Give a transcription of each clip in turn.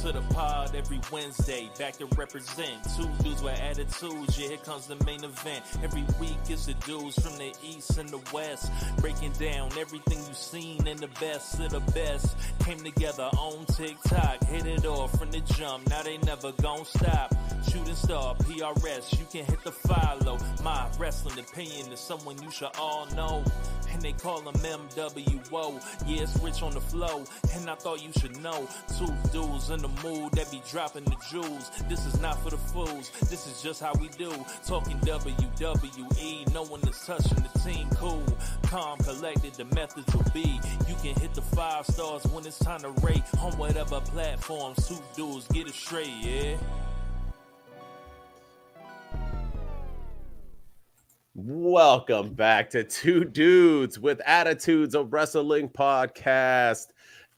to the pod every Wednesday, back to represent. Two dudes with attitudes, yeah, here comes the main event. Every week it's the dudes from the east and the west, breaking down everything you've seen and the best of the best. Came together on TikTok, hit it off from the jump, now they never gon' stop. Shooting star, PRS, you can hit the follow. My wrestling opinion is someone you should all know, and they call him MWO. Yeah, it's rich on the flow, and I thought you should know. Two dudes in the mood that be dropping the jewels. This is not for the fools, this is just how we do. Talking WWE, no one is touching the team. Cool, calm, collected, the methods will be. You can hit the 5 stars when it's time to rate on whatever platform. Two dudes, get it straight, yeah. Welcome back to Two Dudes with Attitudes, a wrestling podcast.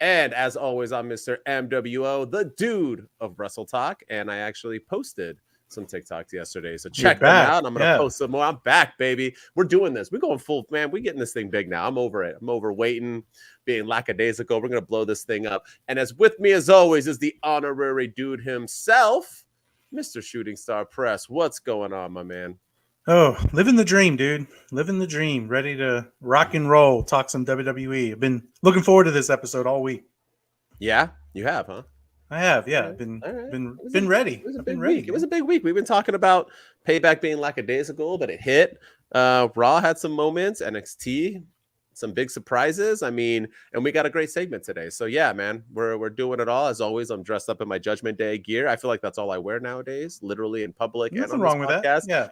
And as always, I'm Mr. MWO, the dude of Wrestle Talk. And I actually posted some TikToks yesterday. So check them out. I'm going to post some more. I'm back, baby. We're doing this. We're going full, man. We're getting this thing big now. I'm over it. I'm over waiting, being lackadaisical. We're going to blow this thing up. And as with me, as always, is the honorary dude himself, Mr. Shooting Star Press. What's going on, my man? Oh, living the dream, dude. Living the dream. Ready to rock and roll, talk some WWE. I've been looking forward to this episode all week. Yeah, you have, huh? I have, yeah. I've been ready. It was a big week. It was a big week. We've been talking about Payback being lackadaisical, but it hit. Raw had some moments. NXT, some big surprises. I mean, and we got a great segment today. So yeah, man, we're doing it all. As always, I'm dressed up in my Judgment Day gear. I feel like that's all I wear nowadays, literally in public. Nothing and on wrong this with podcast. that. Yeah.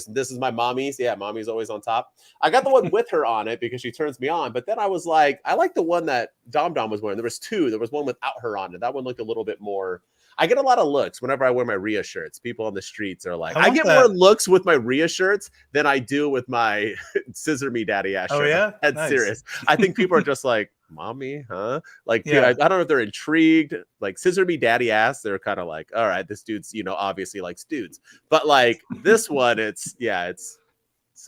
This is my mommy's. Yeah, mommy's always on top. I got the one with her on it because she turns me on. But then I was like, I like the one that Dom was wearing. There was two. There was one without her on it. That one looked a little bit more. I get a lot of looks whenever I wear my Rhea shirts. People on the streets are like, I get more looks with my Rhea shirts than I do with my Scissor Me Daddy ass shirt. Oh, yeah? That's nice. Serious. I think people are just like, mommy, huh? Like, yeah. Dude, I don't know if they're intrigued. Like, Scissor Me Daddy ass, they're kind of like, all right, this dude's, obviously likes dudes. But like this one, it's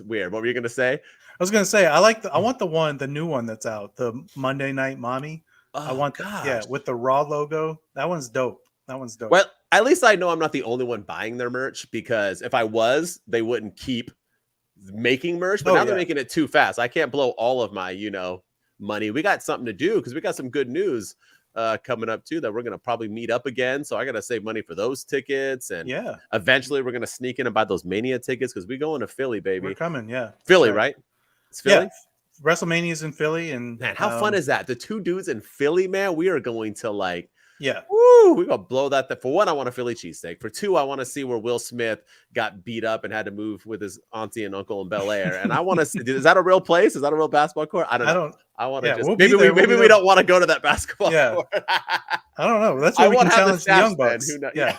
weird. What were you going to say? I was going to say, I want the new one that's out, the Monday Night Mommy. Oh, I want with the Raw logo. That one's dope. Well, at least I know I'm not the only one buying their merch, because if I was, they wouldn't keep making merch. But now they're making it too fast. I can't blow all of my, money. We got something to do because we got some good news coming up too that we're going to probably meet up again. So I got to save money for those tickets. And eventually we're going to sneak in and buy those Mania tickets because we going to Philly, baby. We're coming. Yeah. Philly, right? It's Philly. Yeah. WrestleMania's in Philly. And man, how fun is that? The two dudes in Philly, man. We are going to we're gonna blow that. For one, I want a Philly cheesesteak. For two, I want to see where Will Smith got beat up and had to move with his auntie and uncle in Bel Air. And I want to see, is that a real place? Is that a real basketball court? I don't know. I want to maybe we don't want to go to that basketball court. I don't know. That's why we can challenge the Young Bucks. Yeah.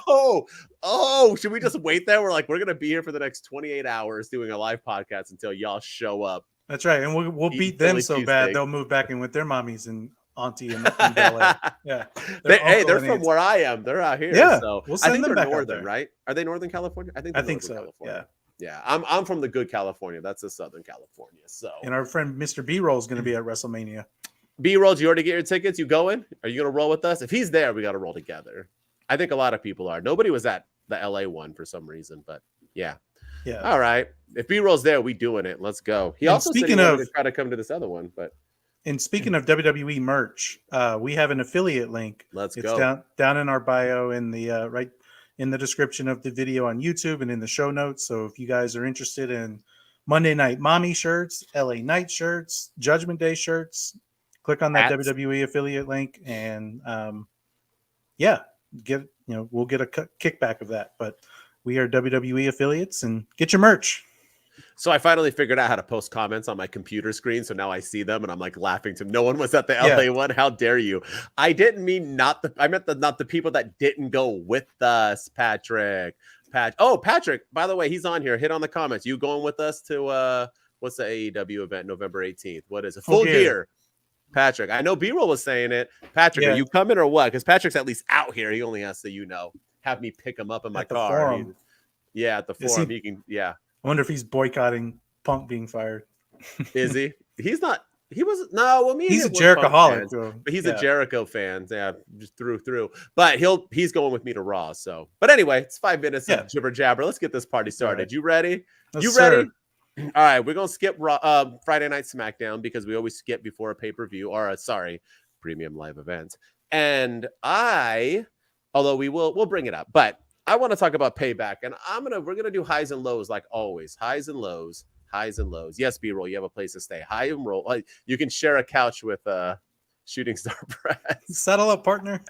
Should we just wait there? We're gonna be here for the next 28 hours doing a live podcast until y'all show up. That's right, and we'll beat them so bad they'll move back in with their mommies and auntie in Bel Air. Yeah, they're from where I am. They're out here. Yeah, so we'll send them they're back northern, right? Are they Northern California? I think so. California. Yeah. I'm from the good California. That's the Southern California. So, and our friend Mr. B-Roll is going to be at WrestleMania. B-Roll, did you already get your tickets? You going? Are you going to roll with us? If he's there, we got to roll together. I think a lot of people are. Nobody was at the LA one for some reason, but yeah. All right. If B-Roll's there, we doing it. Let's go. He also said he wanted to try to come to this other one, but. And speaking of WWE merch, we have an affiliate link. It's down in our bio in the right in the description of the video on YouTube and in the show notes. So if you guys are interested in Monday Night Mommy shirts, LA Night shirts, Judgment Day shirts, click on that WWE affiliate link and we'll get a kickback of that. But we are WWE affiliates and get your merch. So I finally figured out how to post comments on my computer screen. So now I see them and I'm like laughing to no one was at the LA one. How dare you? I didn't mean not the people that didn't go with us, Patrick. Patrick, by the way, he's on here. Hit on the comments. You going with us to what's the AEW event November 18th? What is it? Full Gear. Patrick, I know B-Roll was saying it. Patrick, are you coming or what? Because Patrick's at least out here. He only has to, have me pick him up in my car. At the forum. He can, I wonder if he's boycotting Punk being fired. Is he? He's not He was no. Well, me and he's a him were Punk Jerichoholic, fans, though. but he's a Jericho fan. Yeah, just through. But he's going with me to Raw. So, but anyway, it's 5 minutes of jibber jabber. Let's get this party started. Right. You ready? Yes, you sir. ready? All right, we're gonna skip Raw, Friday Night SmackDown because we always skip before a pay-per-view or premium live event. And although we'll bring it up, but I want to talk about Payback, and we're gonna do highs and lows like always. Highs and lows. Yes, B-roll, you have a place to stay. High and roll. You can share a couch with Shooting Star Press. Settle up, partner.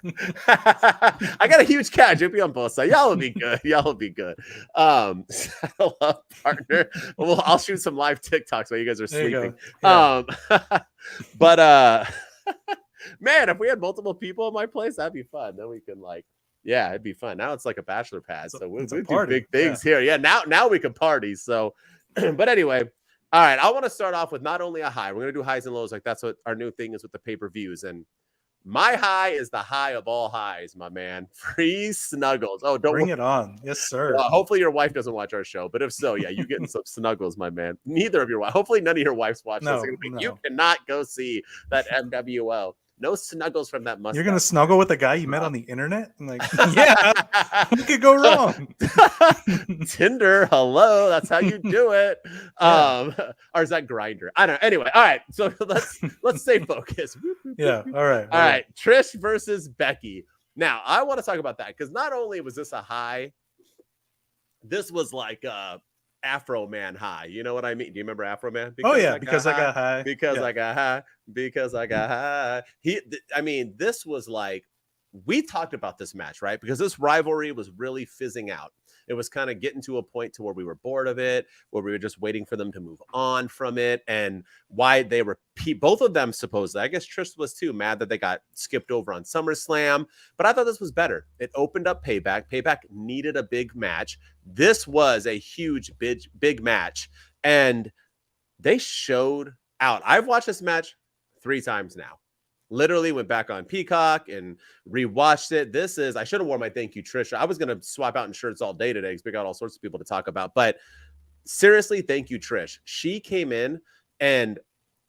I got a huge couch. It'll be on both sides. Y'all will be good. Settle up, partner. Well, I'll shoot some live TikToks while you guys are sleeping. But man, if we had multiple people in my place, that'd be fun. Then we can it'd be fun. Now it's like a bachelor pad, so we'll do big things here. Yeah, now we can party. So, but anyway, all right. I want to start off with not only a high. We're gonna do highs and lows. Like that's what our new thing is with the pay-per-views. And my high is the high of all highs, my man. Free snuggles. Oh, don't bring it on. Yes, sir. Hopefully your wife doesn't watch our show, but if so, yeah, you getting some snuggles, my man. Neither of your wife. Hopefully none of your wives watch this. No. You cannot go see that MWO. No snuggles from that mustache. You're gonna snuggle with a guy you met on the internet? I'm like, yeah, what could go wrong? Tinder, hello. That's how you do it. Or is that Grinder? I don't know. Anyway, all right. So let's stay focused. Yeah. All right. Trish versus Becky. Now I want to talk about that because not only was this a high, this was like Afro Man high. You know what I mean? Do you remember Afro Man? Because I got high. Because I got high. This was like, we talked about this match, right? Because this rivalry was really fizzing out. It was kind of getting to a point to where we were bored of it, where we were just waiting for them to move on from it, and why they were both of them supposedly. I guess Trish was too mad that they got skipped over on SummerSlam, but I thought this was better. It opened up Payback. Payback needed a big match. This was a huge, big match, and they showed out. I've watched this match 3 times now. Literally went back on Peacock and rewatched it. I should have worn my thank you, Trish. I was going to swap out in shirts all day today because we got all sorts of people to talk about. But seriously, thank you, Trish. She came in, and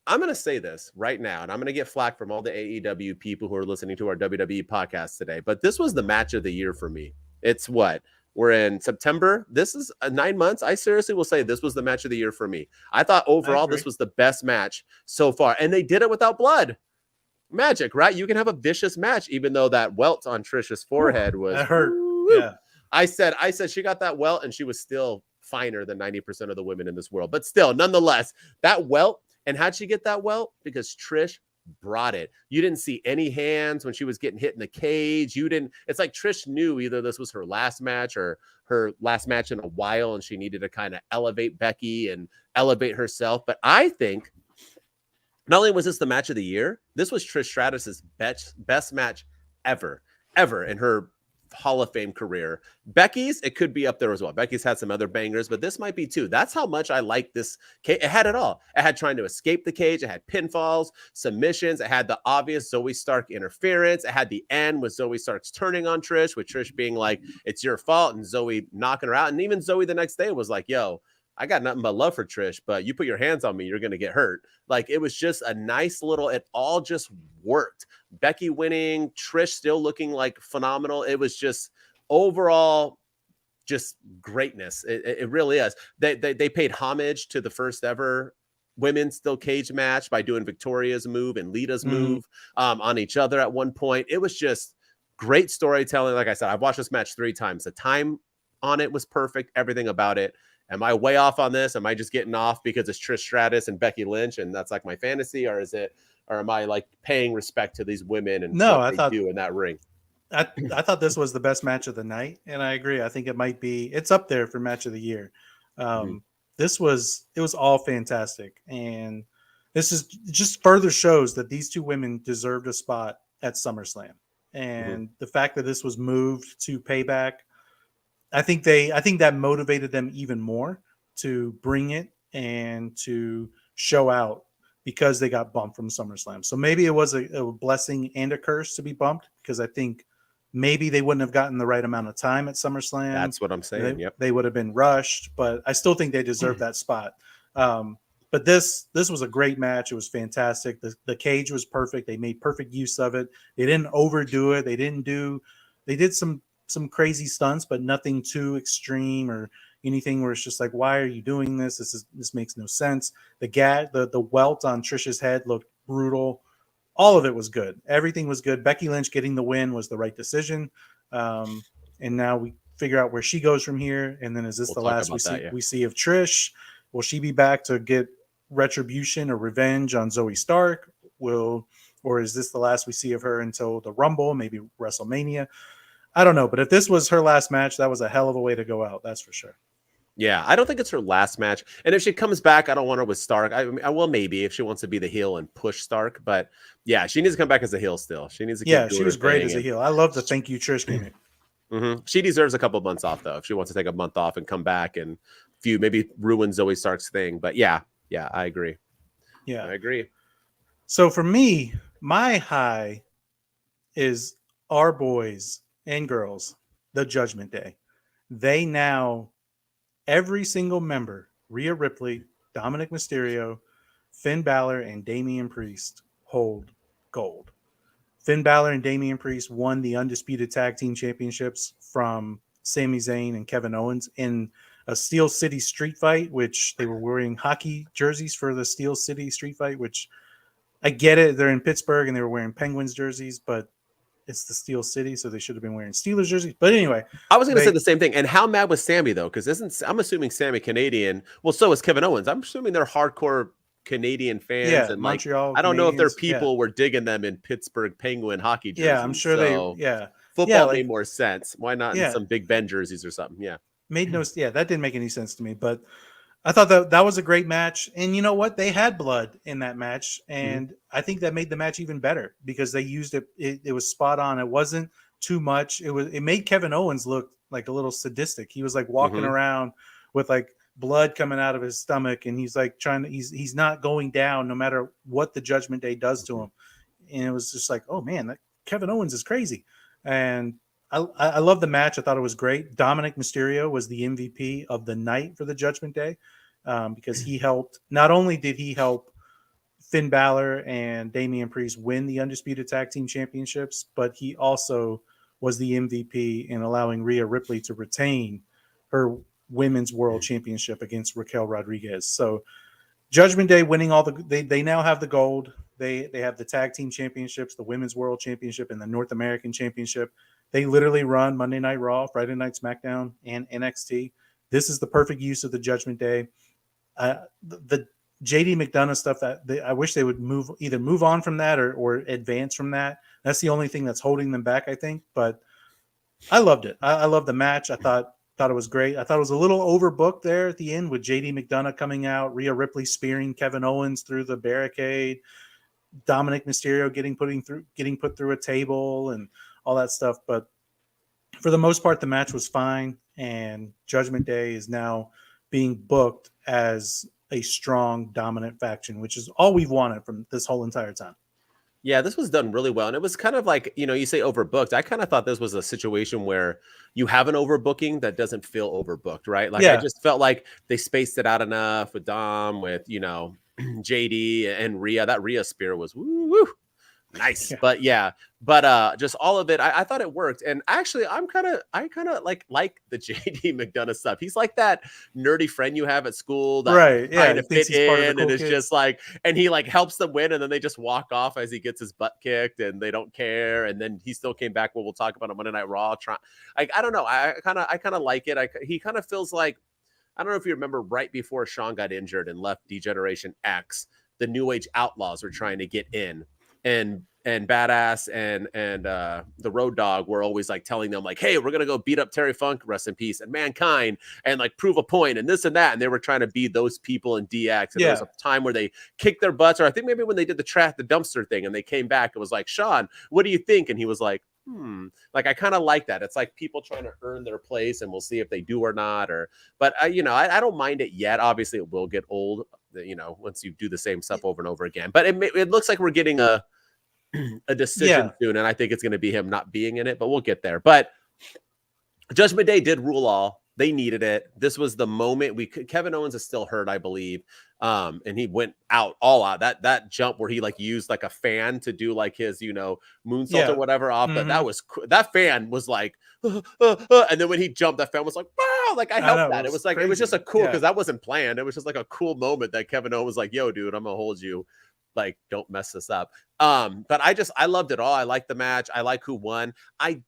I'm going to say this right now, and I'm going to get flack from all the AEW people who are listening to our WWE podcast today. But this was the match of the year for me. It's what? We're in September. This is 9 months. I seriously will say this was the match of the year for me. I thought overall this was the best match so far. And they did it without blood. Magic, right? You can have a vicious match, even though that welt on Trish's forehead was that hurt. Yeah. I said she got that welt and she was still finer than 90% of the women in this world. But still, nonetheless, that welt, and how'd she get that welt? Because Trish brought it. You didn't see any hands when she was getting hit in the cage. It's like Trish knew either this was her last match or her last match in a while, and she needed to kind of elevate Becky and elevate herself. But I think not only was this the match of the year, this was Trish Stratus's best match ever in her Hall of Fame career. Becky's, it could be up there as well. Becky's had some other bangers, but this might be too. That's how much I like this. It had it all. It had trying to escape the cage. It had pinfalls, submissions. It had the obvious Zoe Stark interference. It had the end with Zoe Stark's turning on Trish, with Trish being like, it's your fault, and Zoe knocking her out. And even Zoe the next day was like, yo, I got nothing but love for Trish, but you put your hands on me, you're going to get hurt. Like, it was just a nice little, it all just worked. Becky winning, Trish still looking like phenomenal. It was just overall just greatness. It really is. They paid homage to the first ever women's steel cage match by doing Victoria's move and Lita's move on each other at one point. It was just great storytelling. Like I said, I've watched this match 3 times. The time on it was perfect. Everything about it. Am I way off on this? Am I just getting off because it's Trish Stratus and Becky Lynch and that's like my fantasy, or am I like paying respect to these women and what they do in that ring? I thought this was the best match of the night, and I agree. I think it's up there for match of the year. It was all fantastic, and this is just further shows that these 2 women deserved a spot at SummerSlam, and the fact that this was moved to Payback, I think that motivated them even more to bring it and to show out, because they got bumped from SummerSlam. So maybe it was a blessing and a curse to be bumped, because I think maybe they wouldn't have gotten the right amount of time at Summerslam. That's what I'm saying. They would have been rushed, but I still think they deserve that spot. But But this was a great match. It was fantastic. The cage was perfect. They made perfect use of it. They didn't overdo it. They did some crazy stunts, but nothing too extreme or anything where it's just like, why are you doing this? This makes no sense. The welt on Trish's head looked brutal. All of it was good. Everything was good. Becky Lynch getting the win was the right decision. And now we figure out where she goes from here. And then is this the last we see of Trish? Will she be back to get retribution or revenge on Zoe Stark? Or is this the last we see of her until the Rumble, maybe WrestleMania? I don't know. But if this was her last match, that was a hell of a way to go out. That's for sure. Yeah, I don't think it's her last match. And if she comes back, I don't want her with Stark. I will maybe if she wants to be the heel and push Stark. But yeah, she needs to come back as a heel still. She needs to keep she was great as a heel. I love the thank you Trish gimmick. Mm-hmm. She deserves a couple of months off, though, if she wants to take a month off and come back and maybe ruin Zoe Stark's thing. But yeah, I agree. Yeah, I agree. So for me, my high is our boys and girls, the Judgment Day. They now, every single member, Rhea Ripley, Dominik Mysterio, Finn Balor, and Damian Priest hold gold. Finn Balor and Damian Priest won the Undisputed Tag Team Championships from Sami Zayn and Kevin Owens in a Steel City street fight, which they were wearing hockey jerseys for the Steel City street fight, which I get it. They're in Pittsburgh and they were wearing Penguins jerseys, but it's the Steel City, so they should have been wearing Steelers jerseys. But anyway, I was going to say the same thing. And how mad was Sammy, though? Because I'm assuming Sammy Canadian. Well, so is Kevin Owens. I'm assuming they're hardcore Canadian fans. Yeah, and Montreal. I don't know if their people were digging them in Pittsburgh Penguin hockey jerseys. Yeah, I'm sure football made more sense. Why not in some Big Ben jerseys or something? Yeah. That didn't make any sense to me. But I thought that was a great match. And you know what? They had blood in that match. And I think that made the match even better because they used it. It was spot on. It wasn't too much. It made Kevin Owens look like a little sadistic. He was like walking around with like blood coming out of his stomach. And he's like he's not going down no matter what the Judgment Day does to him. And it was just like, oh man, Kevin Owens is crazy. And I love the match. I thought it was great. Dominik Mysterio was the MVP of the night for the Judgment Day because he helped. Not only did he help Finn Balor and Damian Priest win the Undisputed Tag Team Championships, but he also was the MVP in allowing Rhea Ripley to retain her Women's World Championship against Raquel Rodriguez. So Judgment Day winning they now have the gold. They have the Tag Team Championships, the Women's World Championship, and the North American Championship. They literally run Monday Night Raw, Friday Night SmackDown, and NXT. This is the perfect use of the Judgment Day. The JD McDonough stuff I wish they would either move on from that or advance from that. That's the only thing that's holding them back, I think. But I loved it. I loved the match. I thought it was great. I thought it was a little overbooked there at the end with JD McDonough coming out, Rhea Ripley spearing Kevin Owens through the barricade, Dominik Mysterio getting put through a table and all that stuff. But for the most part, the match was fine. And Judgment Day is now being booked as a strong, dominant faction, which is all we've wanted from this whole entire time. Yeah, this was done really well. And it was kind of like, you say overbooked. I kind of thought this was a situation where you have an overbooking that doesn't feel overbooked, right? Like, I just felt like they spaced it out enough with Dom, with, JD and Rhea. That Rhea spear was woo. Nice. Yeah. But just all of it, I thought it worked. And actually I kind of like the JD McDonough stuff. He's like that nerdy friend you have at school that trying to fit in, and it's just like, and he like helps them win, and then they just walk off as he gets his butt kicked and they don't care. And then he still came back. We'll talk about on Monday Night Raw. I don't know. I kind of like it. He kind of feels like, I don't know if you remember right before Sean got injured and left Degeneration X, the New Age Outlaws were trying to get in. And Badass and the Road Dogg were always like telling them like, hey, we're going to go beat up Terry Funk, rest in peace, and Mankind, and like prove a point and this and that. And they were trying to be those people in DX. And there was a time where they kicked their butts, or I think maybe when they did the dumpster thing and they came back, it was like, Sean, what do you think? And he was like, like, I kind of like that. It's like people trying to earn their place, and we'll see if they do or not. But I don't mind it yet. Obviously it will get old, once you do the same stuff over and over again, but it looks like we're getting a decision soon, and I think it's going to be him not being in it, but we'll get there. But Judgment Day did rule all. They needed it. This was the moment Kevin Owens is still hurt, I believe. And he went all out. That jump where he like used like a fan to do like his, moonsault or whatever off that fan was like, and then when he jumped, that fan was like, wow, like I helped that. It was like, crazy. It was just a cool, because that wasn't planned. It was just like a cool moment that Kevin Owens was like, yo, dude, I'm gonna hold you. Like, don't mess this up. But I loved it all. I liked the match. I like who won. I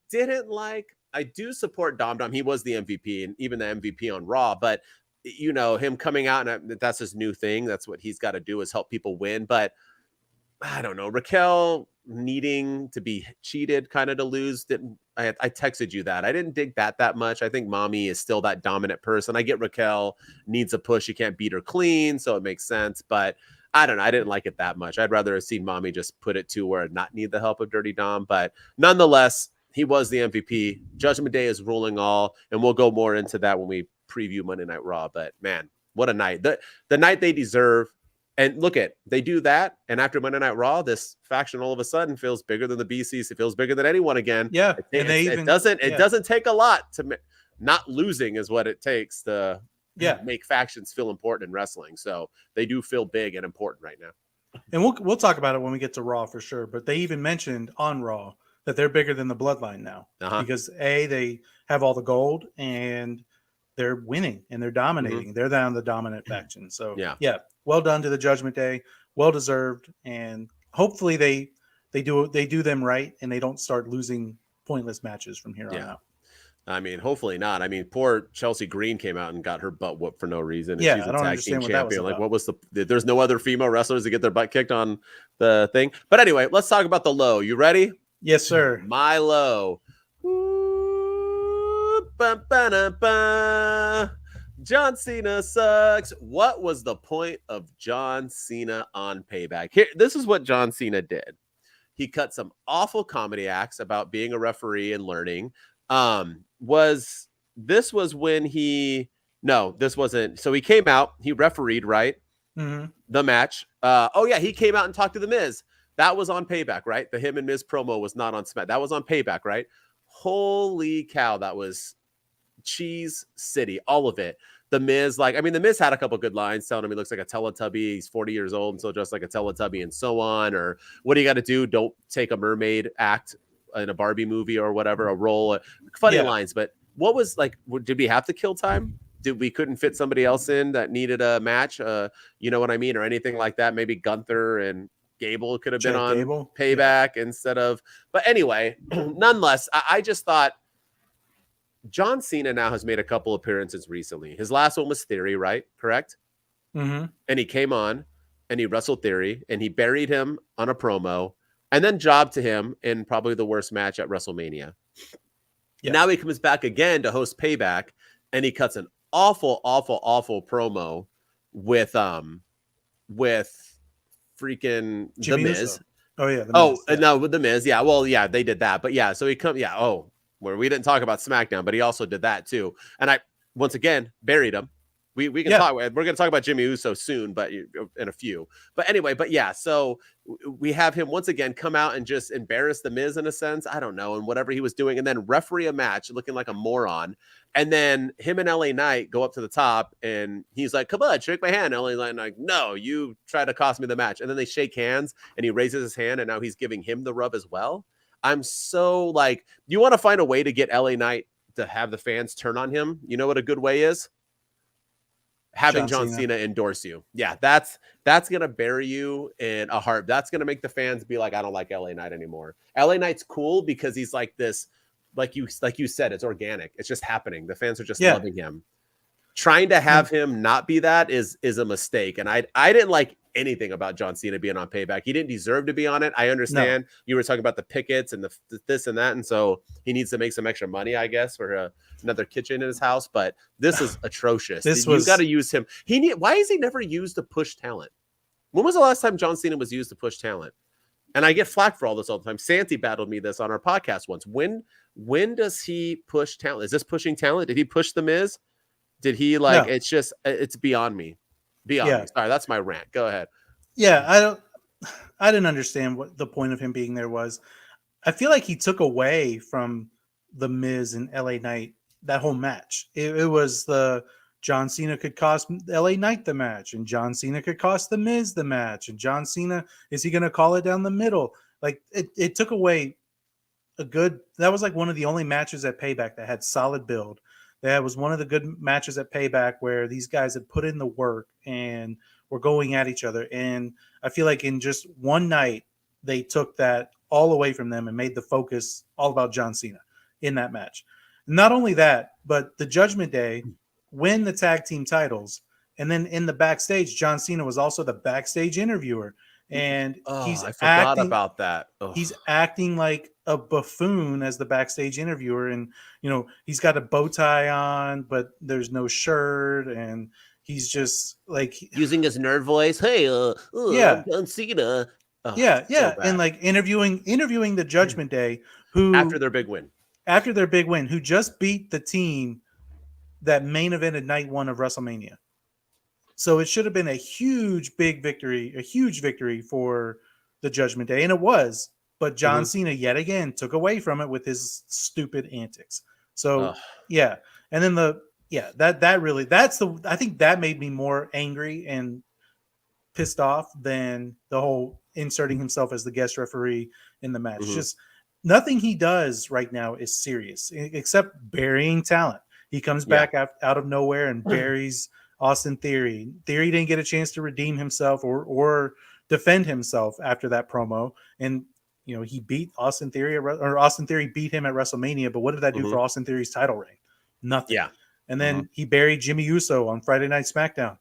do support Dom. He was the MVP and even the MVP on Raw, but him coming out and that's his new thing. That's what he's got to do, is help people win. But I don't know, Raquel needing to be cheated kind of to lose. I texted you that. I didn't dig that much. I think Mommy is still that dominant person. I get Raquel needs a push. You can't beat her clean, so it makes sense. But I don't know. I didn't like it that much. I'd rather have seen Mommy just put it to where not need the help of Dirty Dom. But nonetheless, he was the MVP. Judgment Day is ruling all, and we'll go more into that when we preview Monday Night Raw. But man, what a night. The night they deserve. And look they do that, and after Monday Night Raw, this faction all of a sudden feels bigger than the BCs. It feels bigger than anyone again. Yeah, it doesn't take a lot to not losing is what it takes to make factions feel important in wrestling. So they do feel big and important right now. And we'll talk about it when we get to Raw for sure. But they even mentioned on Raw that they're bigger than the Bloodline now because they have all the gold and they're winning and they're dominating. They're down the dominant faction. So yeah, well done to the Judgment Day, well deserved, and hopefully they do them right and they don't start losing pointless matches from here on out. I mean, hopefully not. I mean, poor Chelsea Green came out and got her butt whooped for no reason. And she's a I don't tag understand team what champion. That was what was there's no other female wrestlers to get their butt kicked on the thing. But anyway, let's talk about the low. You ready? Yes, sir. My low. John Cena sucks. What was the point of John Cena on Payback? This is what John Cena did. He cut some awful comedy acts about being a referee and learning. This was when this wasn't. So he came out, he refereed, right? The match. He came out and talked to The Miz. That was on Payback, right? The him and Miz promo was not on Smack. That was on Payback, right? Holy cow, that was Cheese City, all of it. The Miz, The Miz had a couple good lines telling him he looks like a Teletubby. He's 40 years old and so just like a Teletubby and so on. Or what do you got to do? Don't take a mermaid act in a Barbie movie or whatever, a role. Funny lines, but what was did we have to kill time? We couldn't fit somebody else in that needed a match? You know what I mean? Or anything like that? Maybe Gunther and Gable could have been on Payback instead of. But anyway, nonetheless, I just thought John Cena now has made a couple appearances recently. His last one was Theory, right? Correct? And he came on and he wrestled Theory and he buried him on a promo and then jobbed to him in probably the worst match at WrestleMania. Yeah. Now he comes back again to host Payback and he cuts an awful promo with freaking Jimmy The Miz. Uso. Oh yeah. No, with The Miz. Yeah. Well, yeah, they did that. But yeah, so he comes. Yeah. Oh, where we didn't talk about SmackDown, but he also did that too. And I once again buried him. We can talk. We're going to talk about Jimmy Uso soon, but in a few. But anyway, so we have him once again come out and just embarrass The Miz in a sense. I don't know, and whatever he was doing, and then referee a match looking like a moron. And then him and LA Knight go up to the top, and he's like, "Come on, shake my hand." LA Knight like, "No, you tried to cost me the match." And then they shake hands, and he raises his hand, and now he's giving him the rub as well. I'm so you want to find a way to get LA Knight to have the fans turn on him. You know what a good way is? Having John Cena endorse you. Yeah, that's going to bury you in a heart. That's going to make the fans be like, I don't like LA Knight anymore. LA Knight's cool because he's like this, like you said, it's organic. It's just happening. The fans are just loving him. Trying to have him not be that is a mistake. And I didn't like anything about John Cena being on Payback. He didn't deserve to be on it. I understand you were talking about the pickets and the this and that. And so he needs to make some extra money, I guess, for another kitchen in his house. But this is atrocious. You've got to use him. Why is he never used to push talent? When was the last time John Cena was used to push talent? And I get flack for all this all the time. Santi battled me this on our podcast once. When does he push talent? Is this pushing talent? Did he push The Miz? Did he No. It's beyond me. Beyond me. Sorry, that's my rant. Go ahead. Yeah, I didn't understand what the point of him being there was. I feel like he took away from The Miz and LA Knight that whole match. It was the John Cena could cost LA Knight the match, and John Cena could cost the Miz the match, and John Cena, is he going to call it down the middle? Like it took away that was like one of the only matches at Payback that had solid build. That was one of the good matches at Payback where these guys had put in the work and were going at each other. And I feel like in just one night, they took that all away from them and made the focus all about John Cena in that match. Not only that, but the Judgment Day win the tag team titles. And then in the backstage, John Cena was also the backstage interviewer. And I forgot about that. He's acting like a buffoon as the backstage interviewer, and he's got a bow tie on, but there's no shirt, and he's just like using his nerd voice. Hey, yeah, I'm John Cena. Yeah, and like interviewing the Judgment Day, who after their big win, who just beat the team that main evented night 1 of WrestleMania. So it should have been a huge victory for the Judgment Day, and it was. But John Cena yet again took away from it with his stupid antics. So yeah, and then I think that made me more angry and pissed off than the whole inserting himself as the guest referee in the match. Just nothing he does right now is serious except burying talent. He comes back out of nowhere and buries Austin Theory. Theory didn't get a chance to redeem himself or defend himself after that promo. And, he beat Austin Theory or Austin Theory beat him at WrestleMania. But what did that do for Austin Theory's title reign? Nothing. Yeah. And then he buried Jimmy Uso on Friday Night SmackDown.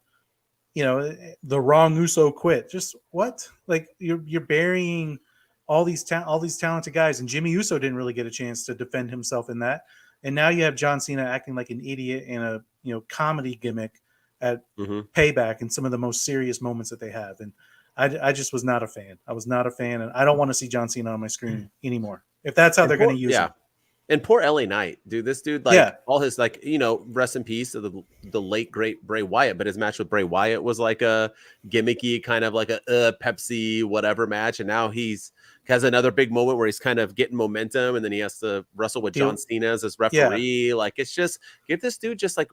The wrong Uso quit. Just what? Like you're burying all these talented guys, and Jimmy Uso didn't really get a chance to defend himself in that. And now you have John Cena acting like an idiot in a comedy gimmick at Payback in some of the most serious moments that they have. And I just was not a fan. I was not a fan, and I don't want to see John Cena on my screen anymore. If that's how they're going to use him. And poor LA Knight, dude. This dude, all his rest in peace to the late great Bray Wyatt. But his match with Bray Wyatt was like a gimmicky kind of like a Pepsi whatever match, and now has another big moment where he's kind of getting momentum, and then he has to wrestle with John Cena as his referee. Like it's just give this dude just like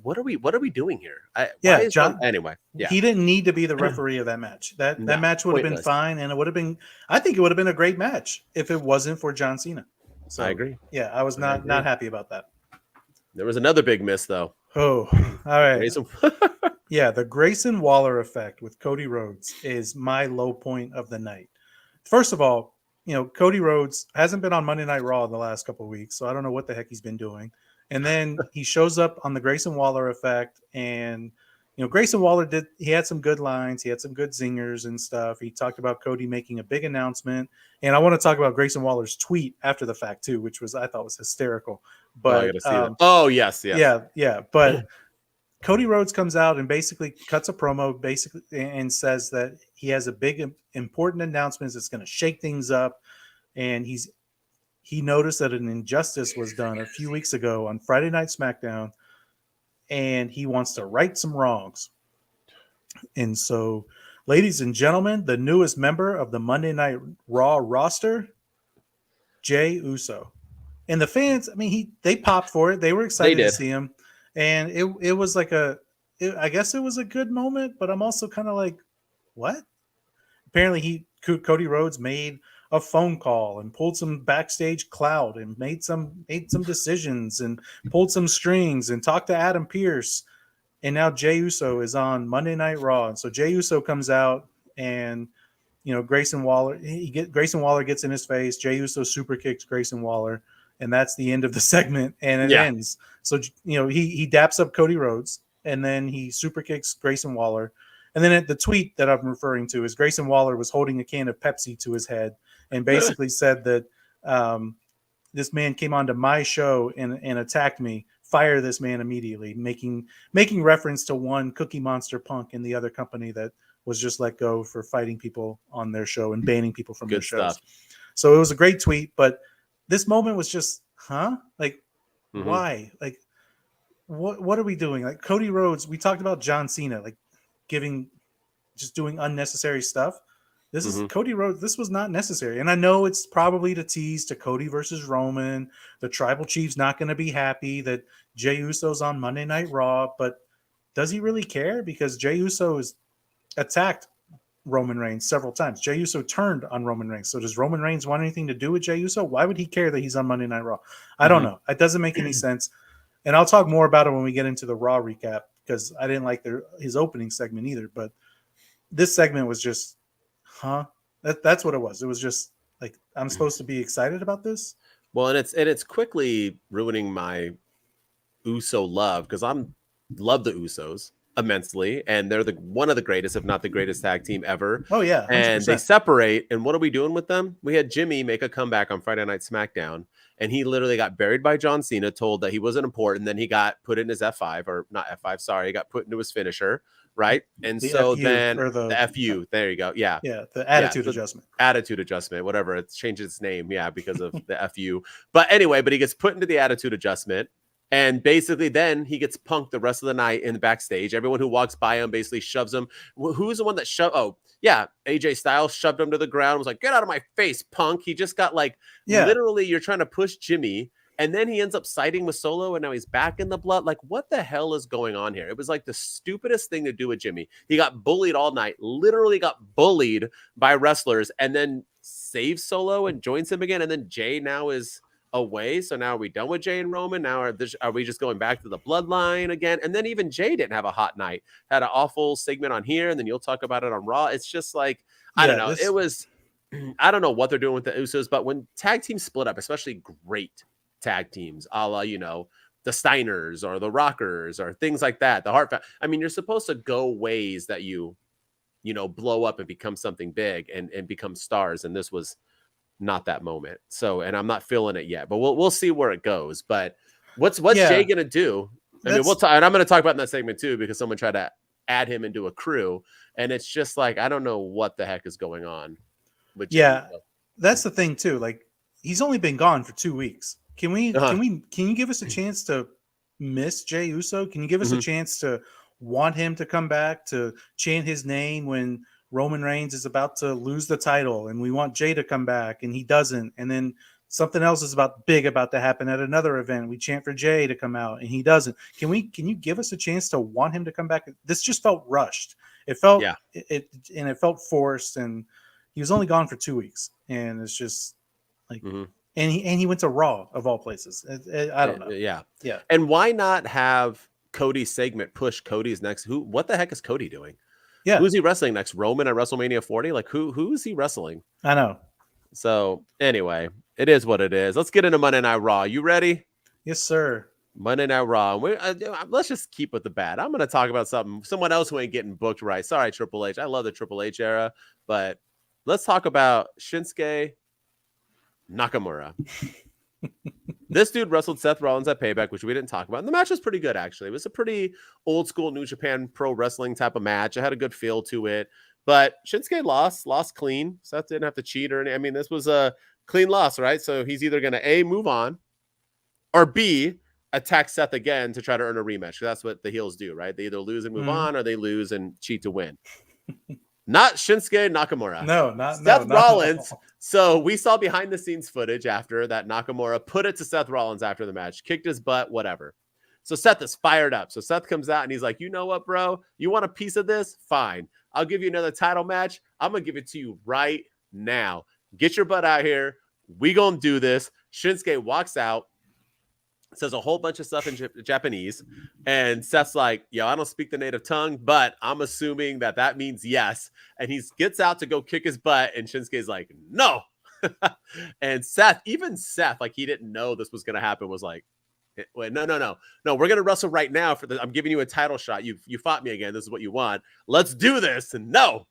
what are we doing here? Anyway, he didn't need to be the referee of that match. That match would have been fine, and I think it would have been a great match if it wasn't for John Cena. So, I agree. Yeah, I was not happy about that. There was another big miss, though. Oh, all right. Yeah, the Grayson Waller effect with Cody Rhodes is my low point of the night. First of all, Cody Rhodes hasn't been on Monday Night Raw in the last couple of weeks, so I don't know what the heck he's been doing. And then he shows up on the Grayson Waller effect, and Grayson Waller he had some good lines, he had some good zingers and stuff. He talked about Cody making a big announcement, and I want to talk about Grayson Waller's tweet after the fact too, which I thought was hysterical. But I gotta see that. Oh yes, yeah. But Cody Rhodes comes out and basically cuts a promo, and says that he has a big important announcement that's going to shake things up, and he noticed that an injustice was done a few weeks ago on Friday Night SmackDown, and he wants to right some wrongs. And so, ladies and gentlemen, the newest member of the Monday Night Raw roster, Jey Uso. And the fans, they popped for it. They were excited to see him. And it was like I guess it was a good moment, but I'm also kind of like, what? Apparently Cody Rhodes made a phone call and pulled some backstage clout and made some decisions and pulled some strings and talked to Adam Pearce. And now Jey Uso is on Monday Night Raw. And so Jey Uso comes out, and Grayson Waller gets in his face. Jey Uso super kicks Grayson Waller, and that's the end of the segment, and it ends. So he daps up Cody Rhodes, and then he super kicks Grayson Waller. And then the tweet that I'm referring to is Grayson Waller was holding a can of Pepsi to his head and basically said that this man came onto my show and attacked me. Fire this man immediately, making reference to one Cookie Monster punk in the other company that was just let go for fighting people on their show and banning people from their shows. So it was a great tweet, but this moment was just, like, why? Like, what are we doing? Like Cody Rhodes, we talked about John Cena, like doing unnecessary stuff. This is Cody Rhodes. This was not necessary. And I know it's probably to tease to Cody versus Roman. The Tribal Chief's not going to be happy that Jey Uso's on Monday Night Raw, but does he really care? Because Jey Uso has attacked Roman Reigns several times. Jey Uso turned on Roman Reigns. So does Roman Reigns want anything to do with Jey Uso? Why would he care that he's on Monday Night Raw? I don't know. It doesn't make any sense. And I'll talk more about it when we get into the Raw recap, because I didn't like his opening segment either. But this segment was just, that's what it was. It was just like, I'm supposed to be excited about this. Well, and it's quickly ruining my Uso love, because love the Usos immensely, and they're one of the greatest, if not the greatest tag team ever. Oh yeah, 100%. And they separate. And what are we doing with them? We had Jimmy make a comeback on Friday Night SmackDown, and he literally got buried by John Cena, told that he wasn't important. Then he got put in his F5, or not F5, sorry, he got put into his finisher, right? And the so FU, then the FU, there you go, yeah, the attitude adjustment, whatever, it's changed its name, because of the FU. But anyway, he gets put into the attitude adjustment. And basically then he gets punked the rest of the night in the backstage. Everyone who walks by him basically shoves him. Who's the one that shoved? Oh, yeah. AJ Styles shoved him to the ground, was like, get out of my face, punk. He just got literally, you're trying to push Jimmy. And then he ends up siding with Solo, and now he's back in the blood. Like, what the hell is going on here? It was like the stupidest thing to do with Jimmy. He got bullied all night, literally got bullied by wrestlers, and then saves Solo and joins him again. And then Jey now is away. So now are we done with Jey and Roman? Now are we just going back to the bloodline again? And then even Jey didn't have a hot night, had an awful segment on here, and then you'll talk about it on Raw. It's just like, I don't know. It was, I don't know what they're doing with the Usos, but when tag teams split up, especially great tag teams, a la, the Steiners or the Rockers or things like that, the Hart, you're supposed to go ways that you blow up and become something big and become stars. And this was not that moment. So, and I'm not feeling it yet, but we'll see where it goes. But what's Jey gonna do? We'll talk, and I'm gonna talk about in that segment too, because someone tried to add him into a crew, and it's just like, I don't know what the heck is going on with Jey. That's the thing too. Like, he's only been gone for 2 weeks. Can you give us a chance to miss Jey Uso? Can you give us a chance to want him to come back, to chant his name when Roman Reigns is about to lose the title, and we want Jey to come back, and he doesn't, and then something else is about to happen at another event. We chant for Jey to come out, and he doesn't. Can you give us a chance to want him to come back? This just felt rushed. It felt it felt forced, and he was only gone for 2 weeks, and it's just like, and he went to Raw of all places. I don't know. Yeah. And why not have Cody's segment push Cody's next? What the heck is Cody doing? Yeah. Who's he wrestling next? Roman at WrestleMania 40? Like, who is he wrestling? I know. So anyway, it is what it is. Let's get into Monday Night Raw. You ready? Yes, sir. Monday Night Raw. Let's just keep with the bad. I'm going to talk about someone else who ain't getting booked right. Sorry, Triple H. I love the Triple H era, but let's talk about Shinsuke Nakamura. This dude wrestled Seth Rollins at Payback, which we didn't talk about. And the match was pretty good, actually. It was a pretty old school New Japan pro wrestling type of match. It had a good feel to it. But Shinsuke lost clean. Seth didn't have to cheat or anything. This was a clean loss, right? So he's either going to A, move on, or B, attack Seth again to try to earn a rematch. That's what the heels do, right? They either lose and move on, or they lose and cheat to win. Not Shinsuke Nakamura. No, Seth Rollins. So we saw behind the scenes footage after that Nakamura put it to Seth Rollins after the match, kicked his butt, whatever. So Seth is fired up. So Seth comes out and he's like, you know what, bro? You want a piece of this? Fine. I'll give you another title match. I'm going to give it to you right now. Get your butt out here. We going to do this. Shinsuke walks out, says a whole bunch of stuff in Japanese. And Seth's like, yo, I don't speak the native tongue, but I'm assuming that means yes. And he gets out to go kick his butt. And Shinsuke's like, no. And Seth, like he didn't know this was going to happen, was like, wait, no. We're going to wrestle right now. I'm giving you a title shot. You fought me again. This is what you want. Let's do this. And no.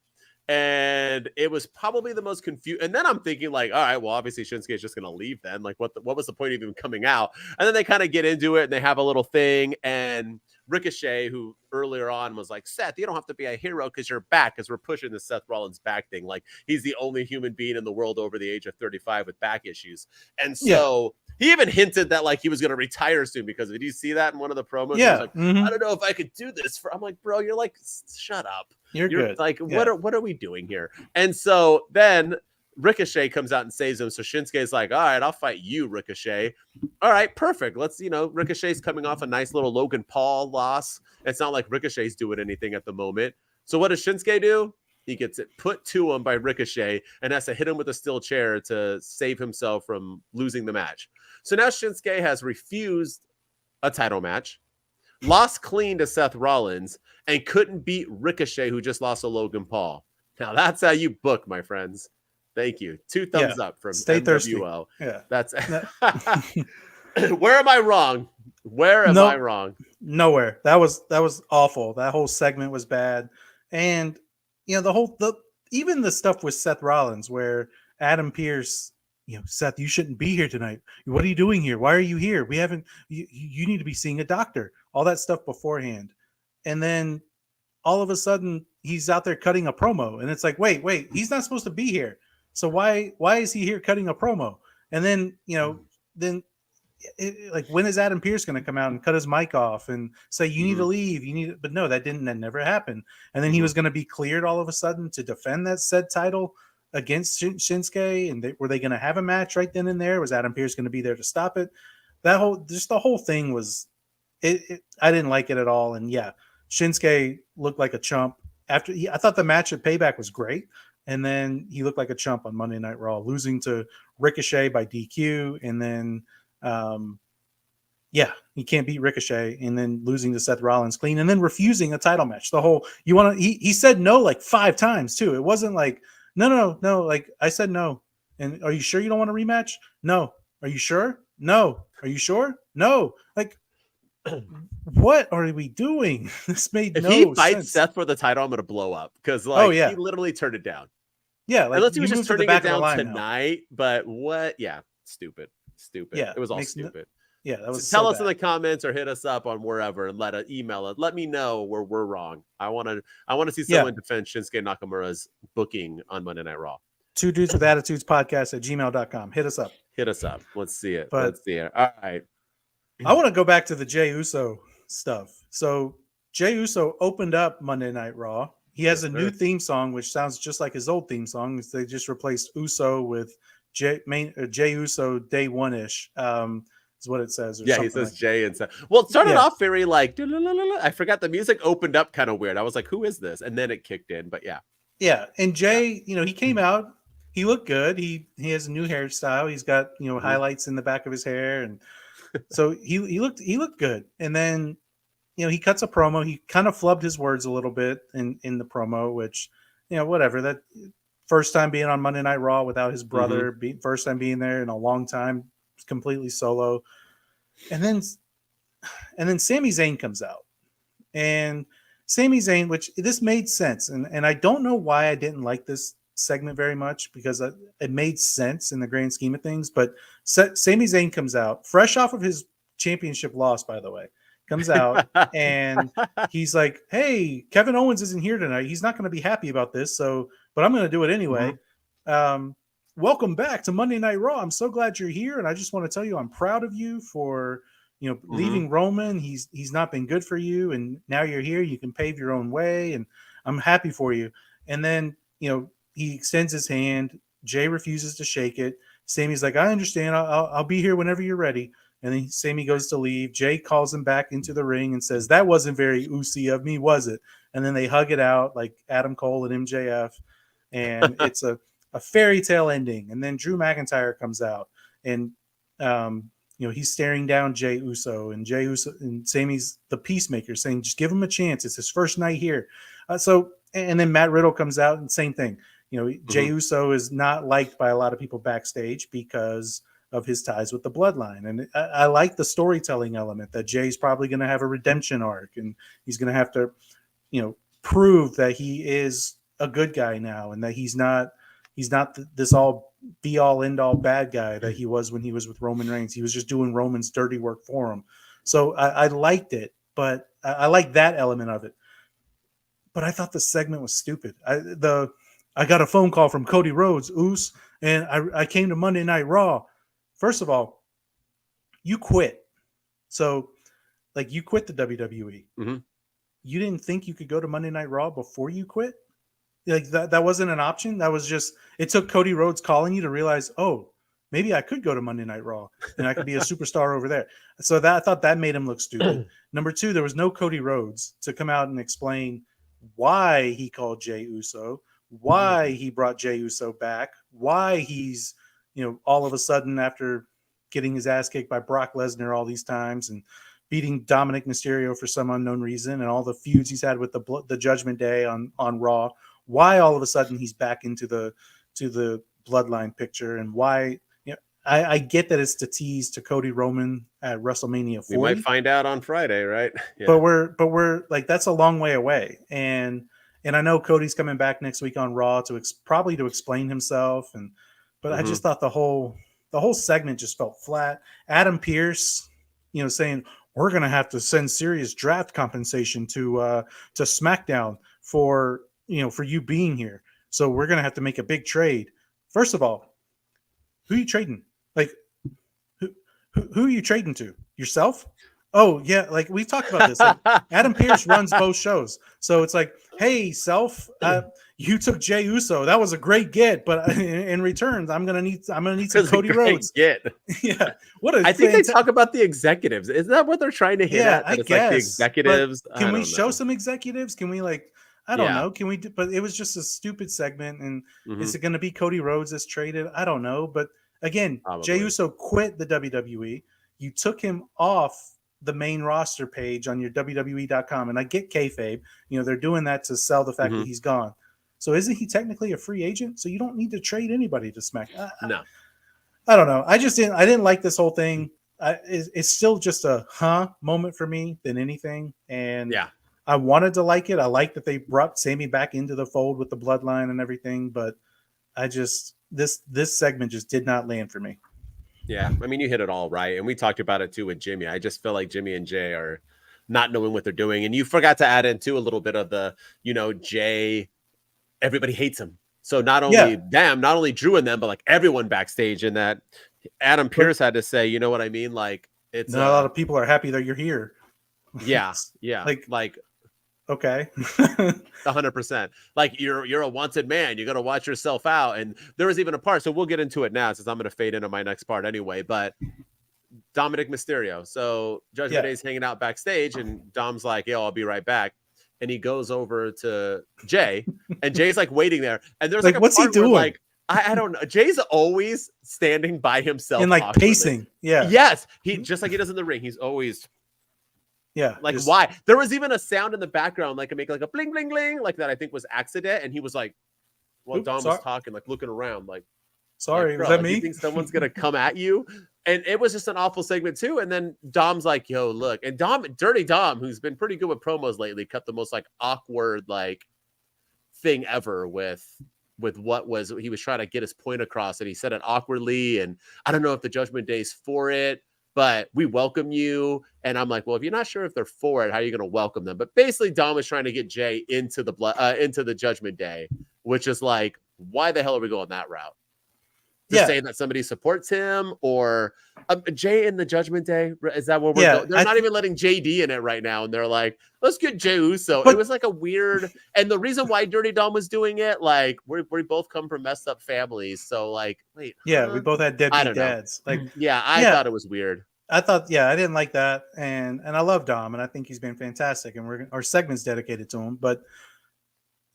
And it was probably the most confused. And then I'm thinking like, all right, well, obviously Shinsuke is just going to leave then. Like what was the point of even coming out? And then they kind of get into it and they have a little thing. And Ricochet, who earlier on was like, Seth, you don't have to be a hero because you're back, because we're pushing the Seth Rollins back thing. Like he's the only human being in the world over the age of 35 with back issues. And so He even hinted that like he was going to retire soon because did you see that in one of the promos? Yeah. He was like, I don't know if I could do this. I'm like, bro, you're like, shut up. You're good. Like, what are we doing here? And so then Ricochet comes out and saves him. So Shinsuke's like, all right, I'll fight you, Ricochet. All right, perfect. Let's, Ricochet's coming off a nice little Logan Paul loss. It's not like Ricochet's doing anything at the moment. So what does Shinsuke do? He gets it put to him by Ricochet and has to hit him with a steel chair to save himself from losing the match. So now Shinsuke has refused a title match, lost clean to Seth Rollins, and couldn't beat Ricochet, who just lost to Logan Paul. Now that's how you book, my friends. Thank you. 2 thumbs up from Stay thirsty. MWO. Yeah. That's Where am I wrong? Where am I wrong? Nowhere. That was awful. That whole segment was bad. And even the stuff with Seth Rollins where Adam Pearce, Seth, you shouldn't be here tonight. What are you doing here? Why are you here? You need to be seeing a doctor. All that stuff beforehand. And then all of a sudden he's out there cutting a promo and it's like, wait, he's not supposed to be here. So why is he here cutting a promo? And then, when is Adam Pearce going to come out and cut his mic off and say, you need to leave? But no, that never happened. And then he was going to be cleared all of a sudden to defend that said title against Shinsuke. And were they going to have a match right then and there? Was Adam Pearce going to be there to stop it? The whole thing was, I didn't like it at all. And yeah, Shinsuke looked like a chump I thought the match at Payback was great. And then he looked like a chump on Monday Night Raw, losing to Ricochet by DQ. And then, he can't beat Ricochet, and then losing to Seth Rollins clean, and then refusing a title match. He said no like 5 times too. It wasn't like, no. Like I said no. And are you sure you don't want a rematch? No. Are you sure? No. Are you sure? No. Like, what are we doing? This made if no he fights sense. Seth for the title, I'm gonna blow up because he literally turned it down. Yeah, like unless he was just turning it down tonight. But what? Yeah, stupid. Yeah, it was all stupid. That was. Tell us in the comments or hit us up on wherever and email it. Let me know where we're wrong. I want to see someone defend Shinsuke Nakamura's booking on Monday Night Raw. 2 Dudes with Attitudes podcast at gmail.com. Hit us up. Let's see it. All right. I want to go back to the Jey Uso stuff. So Jey Uso opened up Monday Night Raw. He has a new theme song, which sounds just like his old theme song. They just replaced Uso with Jey Uso Day One-ish. Is what it says. He says like Jay and Seth. Well, it started off very like, I forgot the music opened up kind of weird. I was like, who is this? And then it kicked in, but yeah. Yeah. And Jay, he came out, he looked good. He has a new hairstyle. He's got, highlights in the back of his hair. And so he looked good. And then, he cuts a promo. He kind of flubbed his words a little bit in the promo, which, whatever. That first time being on Monday Night Raw without his brother, first time being there in a long time, completely solo. And then Sami Zayn comes out. And Sami Zayn, which this made sense. And I don't know why I didn't like this segment very much because it made sense in the grand scheme of things. But Sami Zayn comes out, fresh off of his championship loss, by the way, comes out and he's like, hey, Kevin Owens isn't here tonight. He's not going to be happy about this. But I'm going to do it anyway. Welcome back to Monday Night Raw. I'm so glad you're here. And I just want to tell you, I'm proud of you for, leaving Roman. He's not been good for you. And now you're here. You can pave your own way. And I'm happy for you. And then, he extends his hand. Jay refuses to shake it. Sami's like, I understand. I'll be here whenever you're ready. And then Sami goes to leave. Jay calls him back into the ring and says, that wasn't very Usi of me, was it? And then they hug it out like Adam Cole and MJF. And it's a fairy tale ending. And then Drew McIntyre comes out and, he's staring down Jey Uso, and Jey Uso and Sami's the peacemaker saying, just give him a chance. It's his first night here. And then Matt Riddle comes out and same thing. Jey Uso is not liked by a lot of people backstage because of his ties with the bloodline. And I like the storytelling element that Jay's probably going to have a redemption arc and he's going to have to, prove that he is a good guy now and that he's not this all be all end all bad guy that he was when he was with Roman Reigns. He was just doing Roman's dirty work for him. So I liked it, but I like that element of it. But I thought the segment was stupid. I got a phone call from Cody Rhodes, and I came to Monday Night Raw. First of all, you quit. So, like, you quit the WWE. Mm-hmm. You didn't think you could go to Monday Night Raw before you quit? Like, that wasn't an option. That was just, it took Cody Rhodes calling you to realize, oh, maybe I could go to Monday Night Raw and I could be a superstar over there. So I thought that made him look stupid. Number two, there was no Cody Rhodes to come out and explain why he called Jey Uso, why he brought Jey Uso back, why he's, all of a sudden, after getting his ass kicked by Brock Lesnar all these times and beating Dominik Mysterio for some unknown reason, and all the feuds he's had with the Judgment Day on Raw, why all of a sudden he's back into the bloodline picture, and why. I get that it's to tease to Cody Roman at WrestleMania 40. We might find out on Friday, right? Yeah. But we're like, that's a long way away, and I know Cody's coming back next week on Raw to probably to explain himself, but I just thought the whole segment just felt flat. Adam Pearce, saying we're gonna have to send serious draft compensation to SmackDown for you being here, so we're gonna have to make a big trade. First of all, who are you trading? Like, who are you trading to? Yourself? Oh, yeah. Like, we've talked about this. Like, Adam Pearce runs both shows. So it's like, hey, self, you took Jey Uso. That was a great get. But in return, I'm gonna need some Cody Rhodes. Get. Yeah. I think they talk about the executives. Isn't that what they're trying to hit at? I guess. Like the executives. Can we show some executives? Can we I don't know. Can we but it was just a stupid segment. And is it going to be Cody Rhodes that's traded? I don't know. But again, Jey Uso quit the WWE. You took him off the main roster page on your WWE.com. And I get kayfabe. They're doing that to sell the fact that he's gone. So isn't he technically a free agent? So you don't need to trade anybody to SmackDown. No. I don't know. I didn't like this whole thing. It's still just a moment for me than anything. And yeah. I wanted to like it. I like that they brought Sami back into the fold with the bloodline and everything, but this segment just did not land for me. Yeah, I mean, you hit it all right, and we talked about it too with Jimmy. I just feel like Jimmy and Jey are not knowing what they're doing, and you forgot to add in too a little bit of the, Jey. Everybody hates him, so not only Drew and them, but like everyone backstage, and that Adam Pearce had to say, you know what I mean? Like, it's not a lot of people are happy that you're here. Yeah, like. Okay. 100%. Like you're a wanted man. You got to watch yourself out. And there was even a part, so we'll get into it now since I'm going to fade into my next part anyway, but Dominik Mysterio. So Judgment Day's hanging out backstage and Dom's like, yo, I'll be right back. And he goes over to Jey and Jay's like waiting there. And there's like a what's he doing? Like, I don't know. Jay's always standing by himself. And like pacing. Yeah. Yes. He just like he does in the ring. He's always like why? There was even a sound in the background, like make like a bling bling bling, like that I think was accident, and he was like, Dom was talking, like looking around, like, sorry, bro, was that me? You think someone's gonna come at you? And it was just an awful segment too. And then Dom's like, yo, look, and Dirty Dom, who's been pretty good with promos lately, cut the most like awkward like thing ever with what was he was trying to get his point across, and he said it awkwardly. And I don't know if the Judgment Day's for it, but we welcome you. And I'm like, well, if you're not sure if they're for it, how are you going to welcome them? But basically, Dom was trying to get Jey into the Judgment Day, which is like, why the hell are we going that route? Just saying that somebody supports him, or Jey in the Judgment Day? Is that what we're going? They're not even letting JD in it right now. And they're like, let's get Jey Uso. It was like a weird, and the reason why Dirty Dom was doing it, like, we both come from messed up families. So like, wait. Yeah, we both had deadbeat dads. Like, I thought it was weird. I thought, I didn't like that. And I love Dom, and I think he's been fantastic. And our segment's dedicated to him. But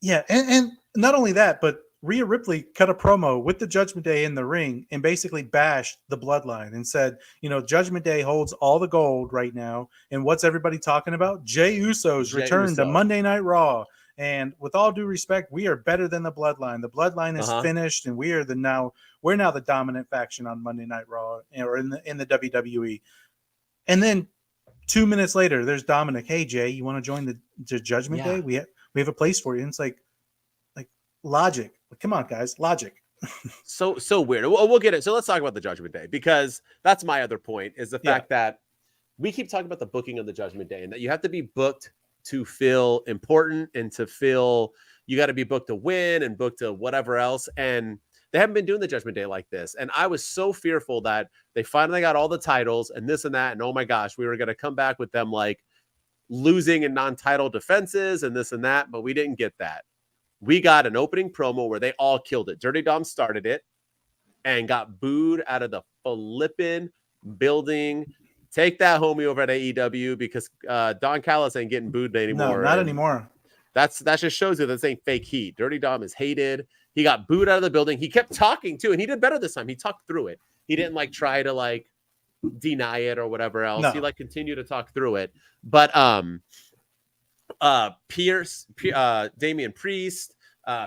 and not only that, but Rhea Ripley cut a promo with the Judgment Day in the ring and basically bashed the bloodline and said, Judgment Day holds all the gold right now. And what's everybody talking about? Jey Uso's return to Monday Night Raw. And with all due respect, we are better than the bloodline. The bloodline is finished, and we're now the dominant faction on Monday Night Raw, or in the WWE. And then 2 minutes later, there's Dominik. Hey, Jey, you want to join the Judgment Day? We have a place for you. And it's like logic. Come on, guys, logic. So weird. We'll get it. So let's talk about the Judgment Day, because that's my other point, is the fact that we keep talking about the booking of the Judgment Day, and that you have to be booked to feel important, and to feel you got to be booked to win and booked to whatever else. And they haven't been doing the Judgment Day like this. And I was so fearful that they finally got all the titles and this and that. And oh my gosh, we were going to come back with them like losing in non-title defenses and this and that. But we didn't get that. We got an opening promo where they all killed it. Dirty Dom started it and got booed out of the flippin' building. Take that, homie, over at AEW, because Don Callis ain't getting booed anymore. No, not anymore. That just shows you this ain't fake heat. Dirty Dom is hated. He got booed out of the building. He kept talking too, and he did better this time. He talked through it. He didn't like try to like deny it or whatever else. No. He like continued to talk through it. But Damian Priest,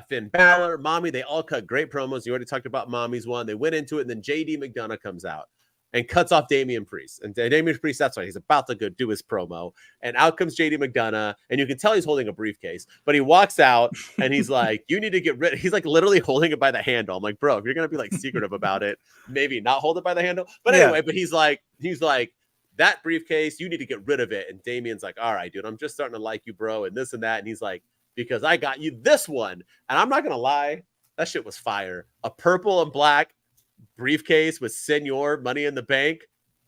Finn Balor, Mommy, they all cut great promos. You already talked about Mommy's one. They went into it, and then JD McDonough comes out and cuts off Damian Priest. And Damian Priest, that's why he's about to go do his promo. And out comes JD McDonough, and you can tell he's holding a briefcase. But he walks out, and he's like, you need to get rid. He's like literally holding it by the handle. I'm like, bro, if you're going to be like secretive about it, maybe not hold it by the handle. But anyway, but he's like, that briefcase, you need to get rid of it. And Damian's like, all right, dude, I'm just starting to like you, bro, and this and that. And he's like, because I got you this one. And I'm not going to lie, that shit was fire. A purple and black briefcase with Senor Money in the Bank.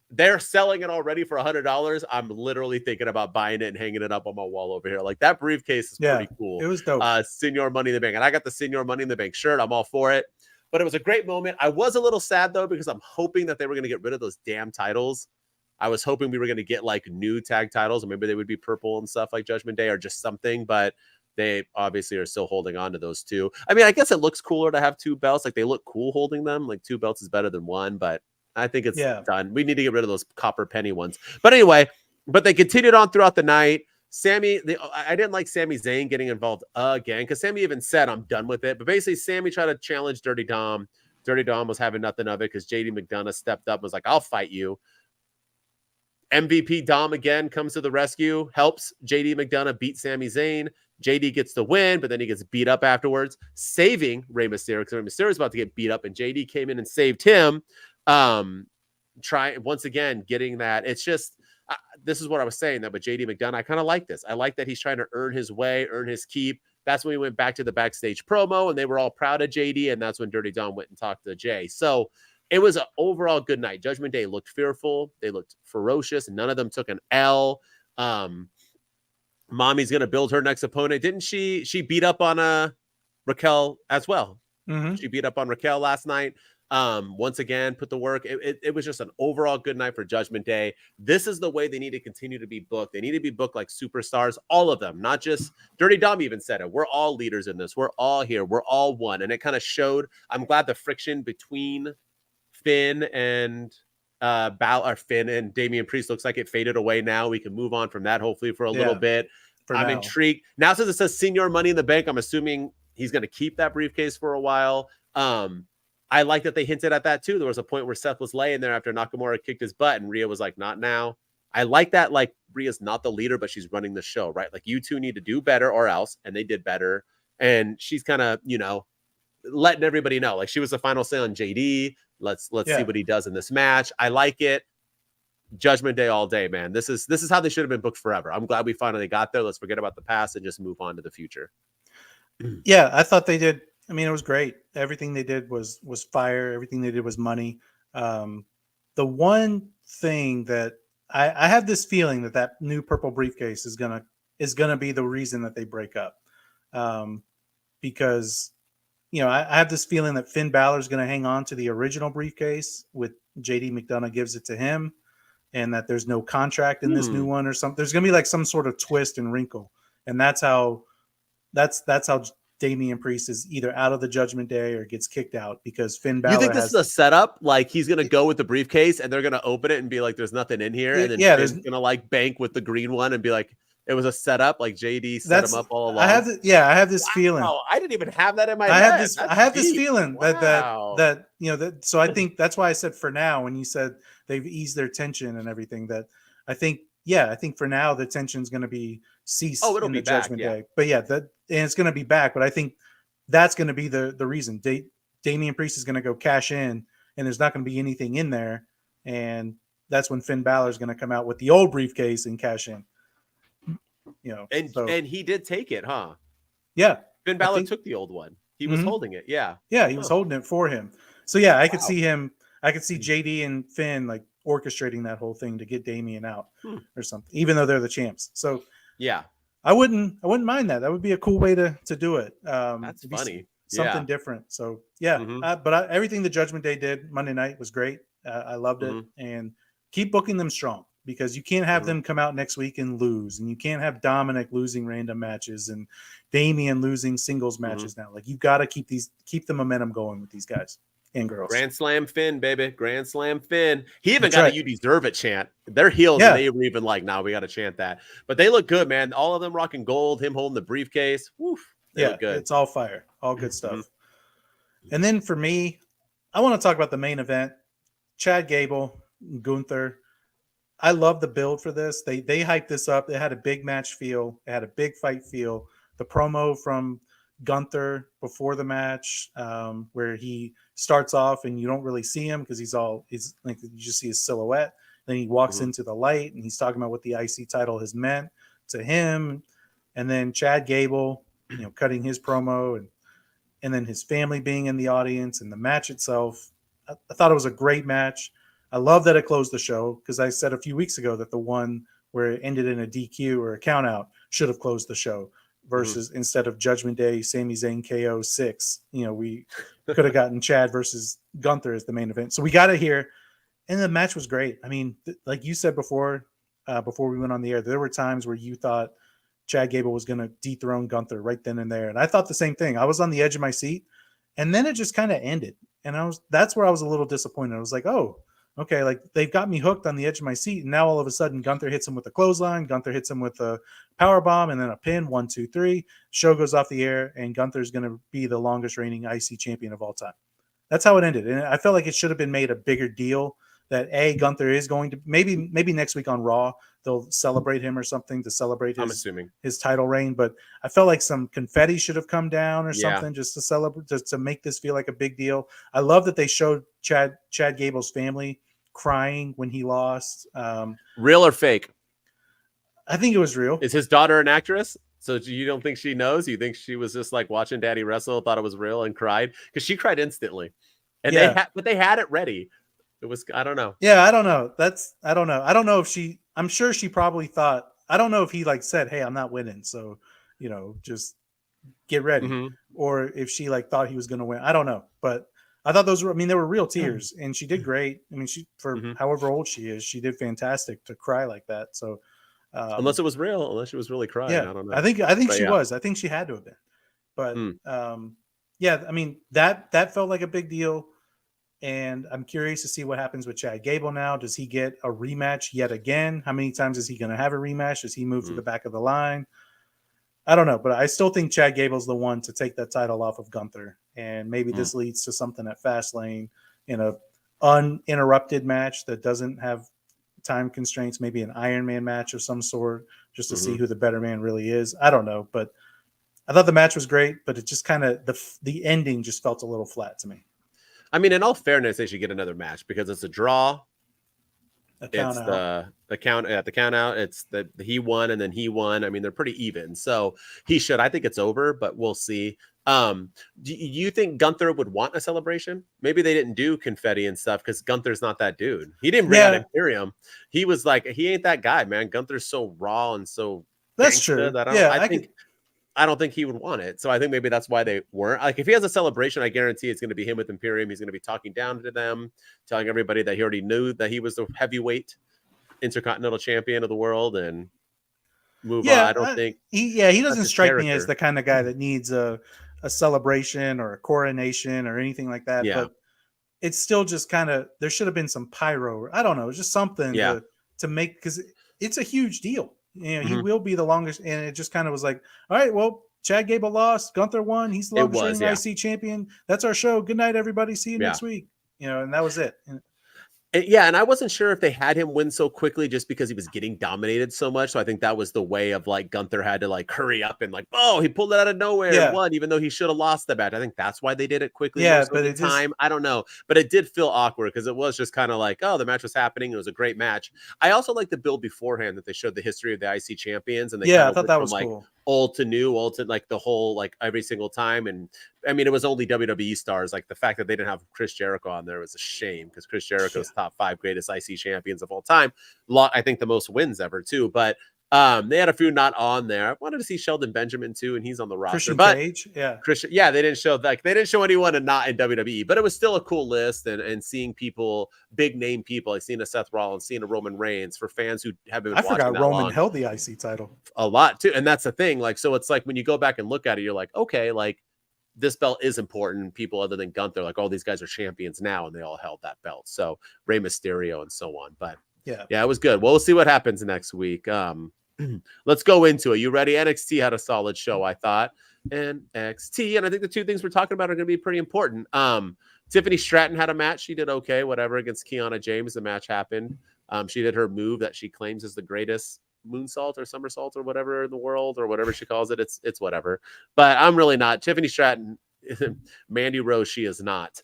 They're selling it already for $100. I'm literally thinking about buying it and hanging it up on my wall over here. Like, that briefcase is pretty cool. It was dope. Senor Money in the Bank. And I got the Senor Money in the Bank shirt. I'm all for it. But it was a great moment. I was a little sad, though, because I'm hoping that they were going to get rid of those damn titles. I was hoping we were going to get, like, new tag titles. Or maybe they would be purple and stuff like Judgment Day or just something. But they obviously are still holding on to those two. I mean, I guess it looks cooler to have two belts. Like, they look cool holding them. Like, two belts is better than one, but I think it's done. We need to get rid of those copper penny ones. But anyway, but they continued on throughout the night. I didn't like Sami Zayn getting involved again, because Sami even said, I'm done with it. But basically, Sami tried to challenge Dirty Dom. Dirty Dom was having nothing of it because JD McDonough stepped up and was like, I'll fight you. MVP Dom again comes to the rescue, helps JD McDonough beat Sami Zayn. JD gets the win, but then he gets beat up afterwards, saving Rey Mysterio, because Rey Mysterio is about to get beat up, and JD came in and saved him. Try once again getting that. It's just this is what I was saying, that with JD McDonough, I kind of like this. I like that he's trying to earn his way, earn his keep. That's when we went back to the backstage promo, and they were all proud of JD, and that's when Dirty Dom went and talked to Jay. So it was an overall good night. Judgment Day looked fearful. They looked ferocious. None of them took an L. Mommy's going to build her next opponent. Didn't she? She beat up on Raquel as well. Mm-hmm. She beat up on Raquel last night. Once again, put the work. It was just an overall good night for Judgment Day. This is the way they need to continue to be booked. They need to be booked like superstars, all of them, not just Dirty Dom even said it. We're all leaders in this. We're all here. We're all one. And it kind of showed. I'm glad the friction between Finn and Finn and Damian Priest looks like it faded away now. We can move on from that hopefully for a little bit. I'm intrigued. Now, since it says Senior Money in the Bank, I'm assuming he's going to keep that briefcase for a while. I like that they hinted at that too. There was a point where Seth was laying there after Nakamura kicked his butt, and Rhea was like, not now. I like that, like, Rhea's not the leader, but she's running the show, right? Like, you two need to do better or else, and they did better. And she's kind of, letting everybody know. Like, she was the final say on JD. Let's see what he does in this match. I like it. Judgment Day all day, man. This is how they should have been booked forever. I'm glad we finally got there. Let's forget about the past and just move on to the future. Yeah, I thought they did. I mean, it was great. Everything they did was fire. Everything they did was money. The one thing that I have this feeling that new purple briefcase is gonna be the reason that they break up, because I have this feeling that Finn Balor is going to hang on to the original briefcase with JD McDonough gives it to him, and that there's no contract in this new one or something. There's going to be like some sort of twist and wrinkle, and that's how Damian Priest is either out of the Judgment Day or gets kicked out, because Finn Balor. You think this is a setup? Like, he's going to go with the briefcase and they're going to open it and be like, "There's nothing in here," and then Finn's going to like bank with the green one and be like, "It was a setup." Like, JD set him up all along. I have this feeling. I didn't even have that in my head. I have this feeling that so I think that's why I said for now, when you said they've eased their tension and everything, that I think for now the tension's going to be ceased in the Judgment Day. But and it's going to be back. But I think that's going to be the reason. Damian Priest is going to go cash in, and there's not going to be anything in there, and that's when Finn Balor is going to come out with the old briefcase and cash in. And he did take it, huh? Yeah, Finn Balor took the old one. He was holding it. Yeah. Yeah, he was holding it for him. So yeah, I could Wow. see him. I could see JD and Finn like orchestrating that whole thing to get Damian out or something, even though they're the champs. So yeah, I wouldn't mind that. That would be a cool way to do it. that's funny. Something different. So yeah, everything the Judgment Day did Monday night was great. I loved it, and keep booking them strong, because you can't have them come out next week and lose, and you can't have Dominik losing random matches and Damian losing singles matches now. Like, you've got to keep the momentum going with these guys and girls. Grand Slam Finn, baby. Grand Slam Finn. He even got a "You Deserve It" chant. They're heels, and they were even like, "Nah, we got to chant that." But they look good, man. All of them rocking gold. Him holding the briefcase. Woof. They look good. It's all fire. All good stuff. And then for me, I want to talk about the main event. Chad Gable, Gunther. I love the build for this. They hyped this up. They had a big match feel. They had a big fight feel. The promo from Gunther before the match, where he starts off and you don't really see him because he's like, you just see his silhouette. Then he walks into the light and he's talking about what the IC title has meant to him. And then Chad Gable, cutting his promo, and then his family being in the audience, and the match itself. I thought it was a great match. I love that it closed the show, because I said a few weeks ago that the one where it ended in a DQ or a count out should have closed the show, versus instead of Judgment Day, Sami Zayn KO 6, we could have gotten Chad versus Gunther as the main event. So we got it here, and the match was great. I mean, like you said before we went on the air, there were times where you thought Chad Gable was going to dethrone Gunther right then and there. And I thought the same thing. I was on the edge of my seat, and then it just kind of ended. And that's where I was a little disappointed. I was like, oh, okay, like, they've got me hooked on the edge of my seat. And now all of a sudden Gunther hits him with a clothesline. Gunther hits him with a power bomb and then a pin. 1, 2, 3. Show goes off the air, and Gunther's going to be the longest reigning IC champion of all time. That's how it ended. And I felt like it should have been made a bigger deal that Gunther is going to maybe next week on Raw, they'll celebrate him or something to celebrate his title reign. But I felt like some confetti should have come down or something just to celebrate, just to make this feel like a big deal. I love that they showed Chad Gable's family crying when he lost. Real or fake? I think it was real. Is his daughter an actress? So you don't think she knows? You think she was just like watching Daddy wrestle, thought it was real, and cried? Because she cried instantly. And they had it ready. It was, I don't know. Yeah, I don't know. I don't know. I don't know if I'm sure she probably thought, I don't know if he like said, "Hey, I'm not winning, so, just get ready." Or if she like thought he was going to win. I don't know. But I thought they were real tears, and she did great. I mean, for however old she is, she did fantastic to cry like that. So, unless it was real, unless she was really crying. Yeah, I don't know. I think she was. I think she had to have been. But I mean, that felt like a big deal. And I'm curious to see what happens with Chad Gable now. Does he get a rematch yet again? How many times is he going to have a rematch? Does he move to the back of the line? I don't know, but I still think Chad Gable's the one to take that title off of Gunther. And maybe this leads to something at Fastlane in a uninterrupted match that doesn't have time constraints, maybe an Iron Man match of some sort, just to see who the better man really is. I don't know, but I thought the match was great, but it just kind of, the ending just felt a little flat to me. I mean, in all fairness, they should get another match, because it's a draw. The count out. It's the he won and then he won. I mean, they're pretty even. So he should. I think it's over, but we'll see. Do you think Gunther would want a celebration? Maybe they didn't do confetti and stuff because Gunther's not that dude. He didn't bring out Imperium. He was like, he ain't that guy, man. Gunther's so raw and so. That's true. That I don't think he would want it. So I think maybe that's why they weren't. Like, if he has a celebration, I guarantee it's going to be him with Imperium. He's going to be talking down to them, telling everybody that he already knew that he was the heavyweight Intercontinental Champion of the world, and move on. I don't think he doesn't strike me as the kind of guy that needs a celebration or a coronation or anything like that. Yeah. But it's still just kind of, there should have been some pyro. I don't know, just something to make, because it's a huge deal. He will be the longest, and it just kind of was like, all right, well, Chad Gable lost, Gunther won, he's the longest reigning IC champion. That's our show. Good night, everybody. See you next week. And that was it. And I wasn't sure if they had him win so quickly just because he was getting dominated so much. So I think that was the way of like Gunther had to like hurry up and like, he pulled it out of nowhere and won, even though he should have lost the match. I think that's why they did it quickly. Yeah, but it I don't know, but it did feel awkward because it was just kind of like, the match was happening. It was a great match. I also like the build beforehand that they showed the history of the IC champions, and they I thought that was cool. old to new, old to like the whole, like every single time. And I mean, it was only WWE stars. Like the fact that they didn't have Chris Jericho on there was a shame, because Chris Jericho's top 5 greatest IC champions of all time. I think the most wins ever too. But they had a few not on there. I wanted to see Sheldon Benjamin too, and he's on the roster. Christian but Cage, they didn't show anyone and not in WWE, but it was still a cool list. And seeing people, big name people, like seeing a Seth Rollins, seeing a Roman Reigns, for fans who haven't been watching forgot that Roman long, held the IC title a lot too. And that's the thing. Like, so it's like when you go back and look at it, you're like, okay, like this belt is important. People other than Gunther, like all these guys are champions now, and they all held that belt. So Rey Mysterio and so on. But yeah, it was good. Well, we'll see what happens next week. Let's go into it. You ready? NXT had a solid show, I thought. NXT, and I think the two things we're talking about are going to be pretty important. Tiffany Stratton had a match. She did okay, whatever, against Kiana James. The match happened. She did her move that she claims is the greatest moonsault or somersault or whatever in the world, or whatever she calls it. It's whatever. But I'm really not. Tiffany Stratton, Mandy Rose, she is not.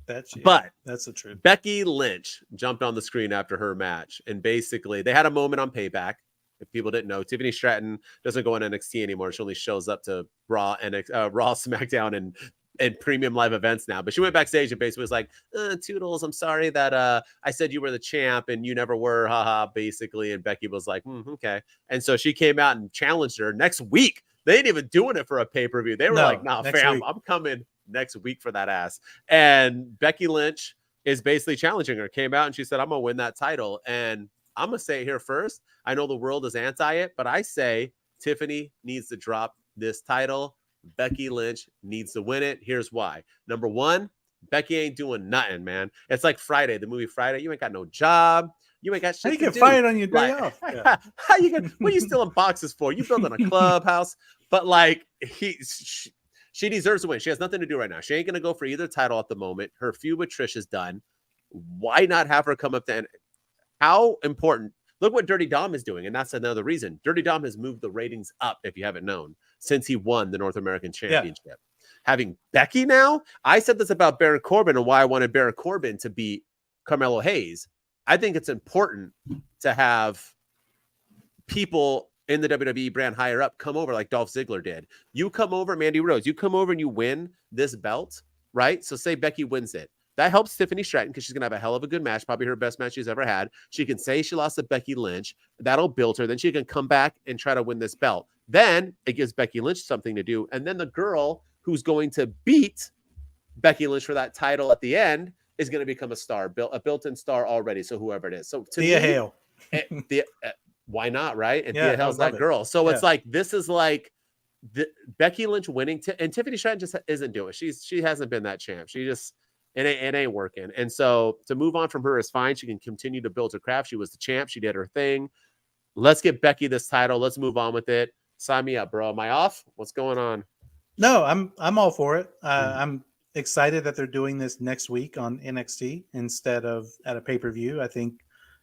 That's the truth. Becky Lynch jumped on the screen after her match, and basically they had a moment on Payback. If people didn't know, Tiffany Stratton doesn't go on NXT anymore. She only shows up to Raw, SmackDown, and premium live events now. But she went backstage and basically was like, Toodles, I'm sorry that I said you were the champ and you never were, haha, basically. And Becky was like, okay. And so she came out and challenged her next week. They ain't even doing it for a pay-per-view. They were like, nah, fam, I'm coming next week for that ass. And Becky Lynch is basically challenging her, came out and she said, I'm gonna win that title. And I'm gonna say it here first, I know the world is anti it, but I say Tiffany needs to drop this title. Becky Lynch needs to win it. Here's why. Number one, Becky ain't doing nothing, man. It's like Friday, the movie Friday. You ain't got no job. You ain't got shit. How you get fired on your day off? Yeah. How you get? What are you stealing boxes for? You building a clubhouse? But like she deserves to win. She has nothing to do right now. She ain't gonna go for either title at the moment. Her feud with Trish is done. Why not have her come up to? How important? Look what Dirty Dom is doing, and that's another reason. Dirty Dom has moved the ratings up, if you haven't known, since he won the North American Championship. Yeah. Having Becky now, I said this about Baron Corbin and why I wanted Baron Corbin to beat Carmelo Hayes. I think it's important to have people in the WWE brand higher up come over like Dolph Ziggler did. You come over, Mandy Rose, you come over and you win this belt, right? So say Becky wins it. That helps Tiffany Stratton because she's going to have a hell of a good match, probably her best match she's ever had. She can say she lost to Becky Lynch. That'll build her. Then she can come back and try to win this belt. Then it gives Becky Lynch something to do. And then the girl who's going to beat Becky Lynch for that title at the end is going to become a star, a built-in star already. So whoever it is. So to Thea Hale. Why not, right? And Thea Hale's that girl. So it's like, this is like Becky Lynch winning. And Tiffany Stratton just isn't doing it. She hasn't been that champ. She just... It ain't working. And so to move on from her is fine. She can continue to build her craft. She was the champ. She did her thing. Let's get Becky this title. Let's move on with it. Sign me up, bro. Am I off? What's going on? No, I'm all for it. I'm excited that they're doing this next week on NXT instead of at a pay-per-view. I think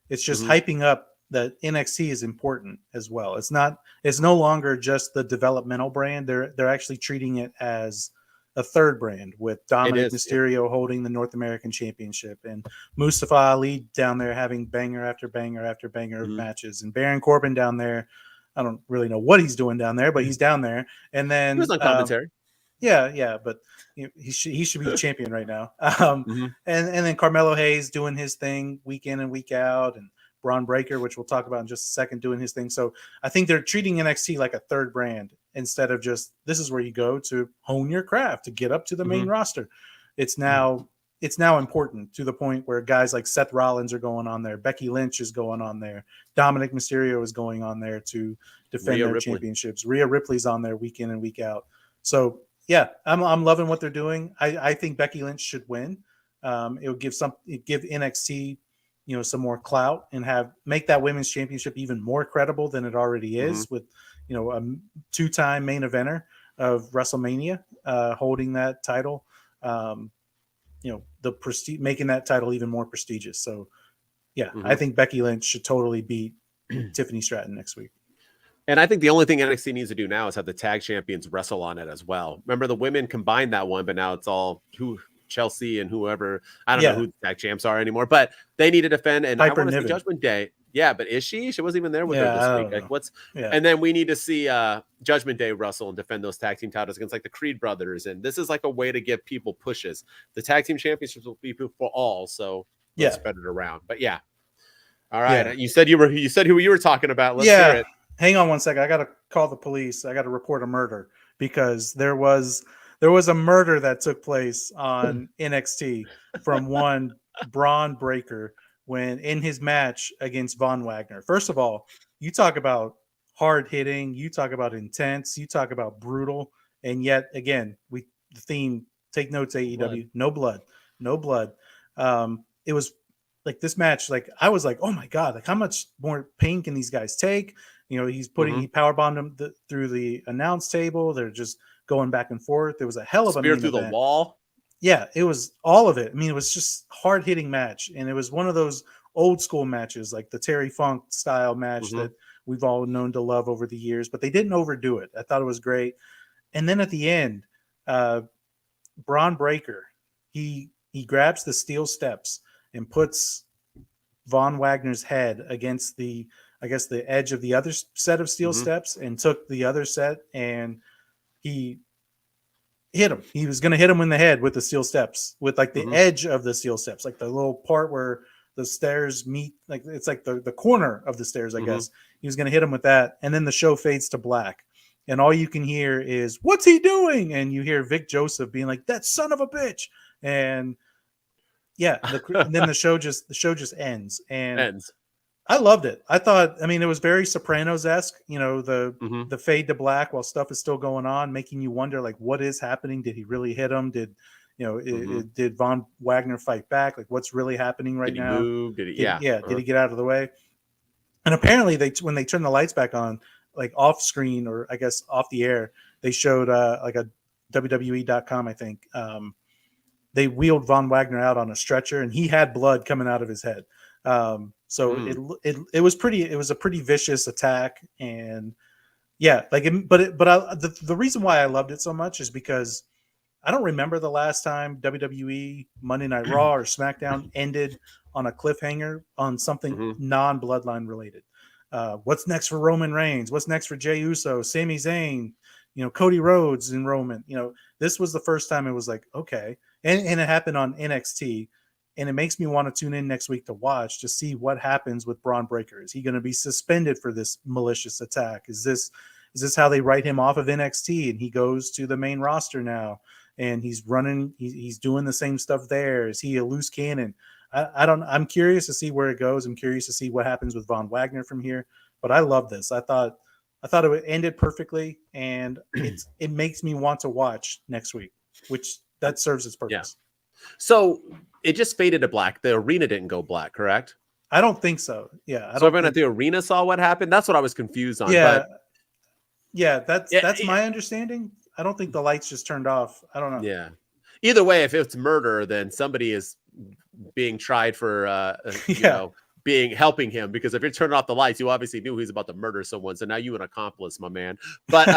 it's just hyping up that NXT is important as well. It's no longer just the developmental brand. They're actually treating it as a third brand with Dominik Mysterio holding the North American Championship and Mustafa Ali down there having banger after banger after banger of matches, and Baron Corbin down there. I don't really know what he's doing down there, but he's down there. And then he was on commentary. But he should be the champion right now. And then Carmelo Hayes doing his thing week in and week out, and Braun Breaker, which we'll talk about in just a second, doing his thing. So I think they're treating NXT like a third brand instead of just, this is where you go to hone your craft, to get up to the main roster. It's now important to the point where guys like Seth Rollins are going on there. Becky Lynch is going on there. Dominik Mysterio is going on there to defend their championships. Rhea Ripley's on there week in and week out. So yeah, I'm loving what they're doing. I think Becky Lynch should win. It would give NXT, some more clout and make that women's championship even more credible than it already is, with, a two-time main eventer of WrestleMania holding that title. The prestige, making that title even more prestigious. So yeah, I think Becky Lynch should totally beat Tiffany Stratton next week. And I think the only thing NXT needs to do now is have the tag champions wrestle on it as well. Remember, the women combined that one, but now it's all Chelsea and whoever. I don't know who the tag champs are anymore, but they need to defend. And I want to see Judgment Day. Yeah, but is she? She wasn't even there with her Yeah, this I week. don't Like, know. what's? Yeah. And then we need to see Judgment Day wrestle and defend those tag team titles against like the Creed brothers. And this is like a way to give people pushes. The tag team championships will be for all, so let's spread it around. But yeah, all right. Yeah. You said who you were talking about. Let's hear it. Hang on one second. I got to call the police. I got to report a murder because there was a murder that took place on NXT from one Braun Breaker when in his match against Von Wagner. First of all, you talk about hard hitting, you talk about intense, you talk about brutal, and yet again, the theme, take notes AEW, no blood. It was like this match, like I was like, oh my god, like how much more pain can these guys take? You know, he power bombed him through the announce table. They're just going back and forth. There was a hell of a spear through the wall. Yeah, it was all of it. I mean, it was just hard hitting match, and it was one of those old school matches, like the Terry Funk style match that we've all known to love over the years. But they didn't overdo it. I thought it was great. And then at the end, Braun Breaker, he grabs the steel steps and puts Von Wagner's head against the edge of the other set of steel steps and took the other set, and he hit him. He was going to hit him in the head with the steel steps, with like the edge of the steel steps, like the little part where the stairs meet, like it's like the corner of the stairs, I guess. He was going to hit him with that, and then the show fades to black. And all you can hear is, "What's he doing?" And you hear Vic Joseph being like, "That son of a bitch." And yeah, and then the show just ends. And I loved it. I thought, I mean, it was very Sopranos-esque, you know, the fade to black while stuff is still going on, making you wonder, like, what is happening? Did he really hit him? Did Von Wagner fight back? Like, what's really happening right now? Did he move? Did he get out of the way? And apparently when they turned the lights back on, like off screen, or I guess off the air, they showed like a WWE.com, I think. They wheeled Von Wagner out on a stretcher, and he had blood coming out of his head. So it was a pretty vicious attack, and yeah, like, the reason why I loved it so much is because I don't remember the last time WWE Monday Night Raw or SmackDown ended on a cliffhanger on something non-bloodline related. What's next for Roman Reigns? What's next for Jey Uso, Sami Zayn, Cody Rhodes and Roman? This was the first time it was like, okay. And it happened on NXT. And it makes me want to tune in next week to watch, to see what happens with Braun Breaker. Is he going to be suspended for this malicious attack? Is this how they write him off of NXT and he goes to the main roster now and he's running, he's doing the same stuff there? Is he a loose cannon? I'm curious to see where it goes. I'm curious to see what happens with Von Wagner from here. But I love this. I thought it ended perfectly, and it makes me want to watch next week, which that serves its purpose. Yeah. So it just faded to black. The arena didn't go black, correct? I don't think so. Yeah. So everyone at the arena saw what happened? That's what I was confused on. Yeah. That's my understanding. I don't think the lights just turned off. I don't know. Yeah. Either way, if it's murder, then somebody is being tried for helping him, because if you're turning off the lights, you obviously knew he was about to murder someone. So now you an accomplice, my man. But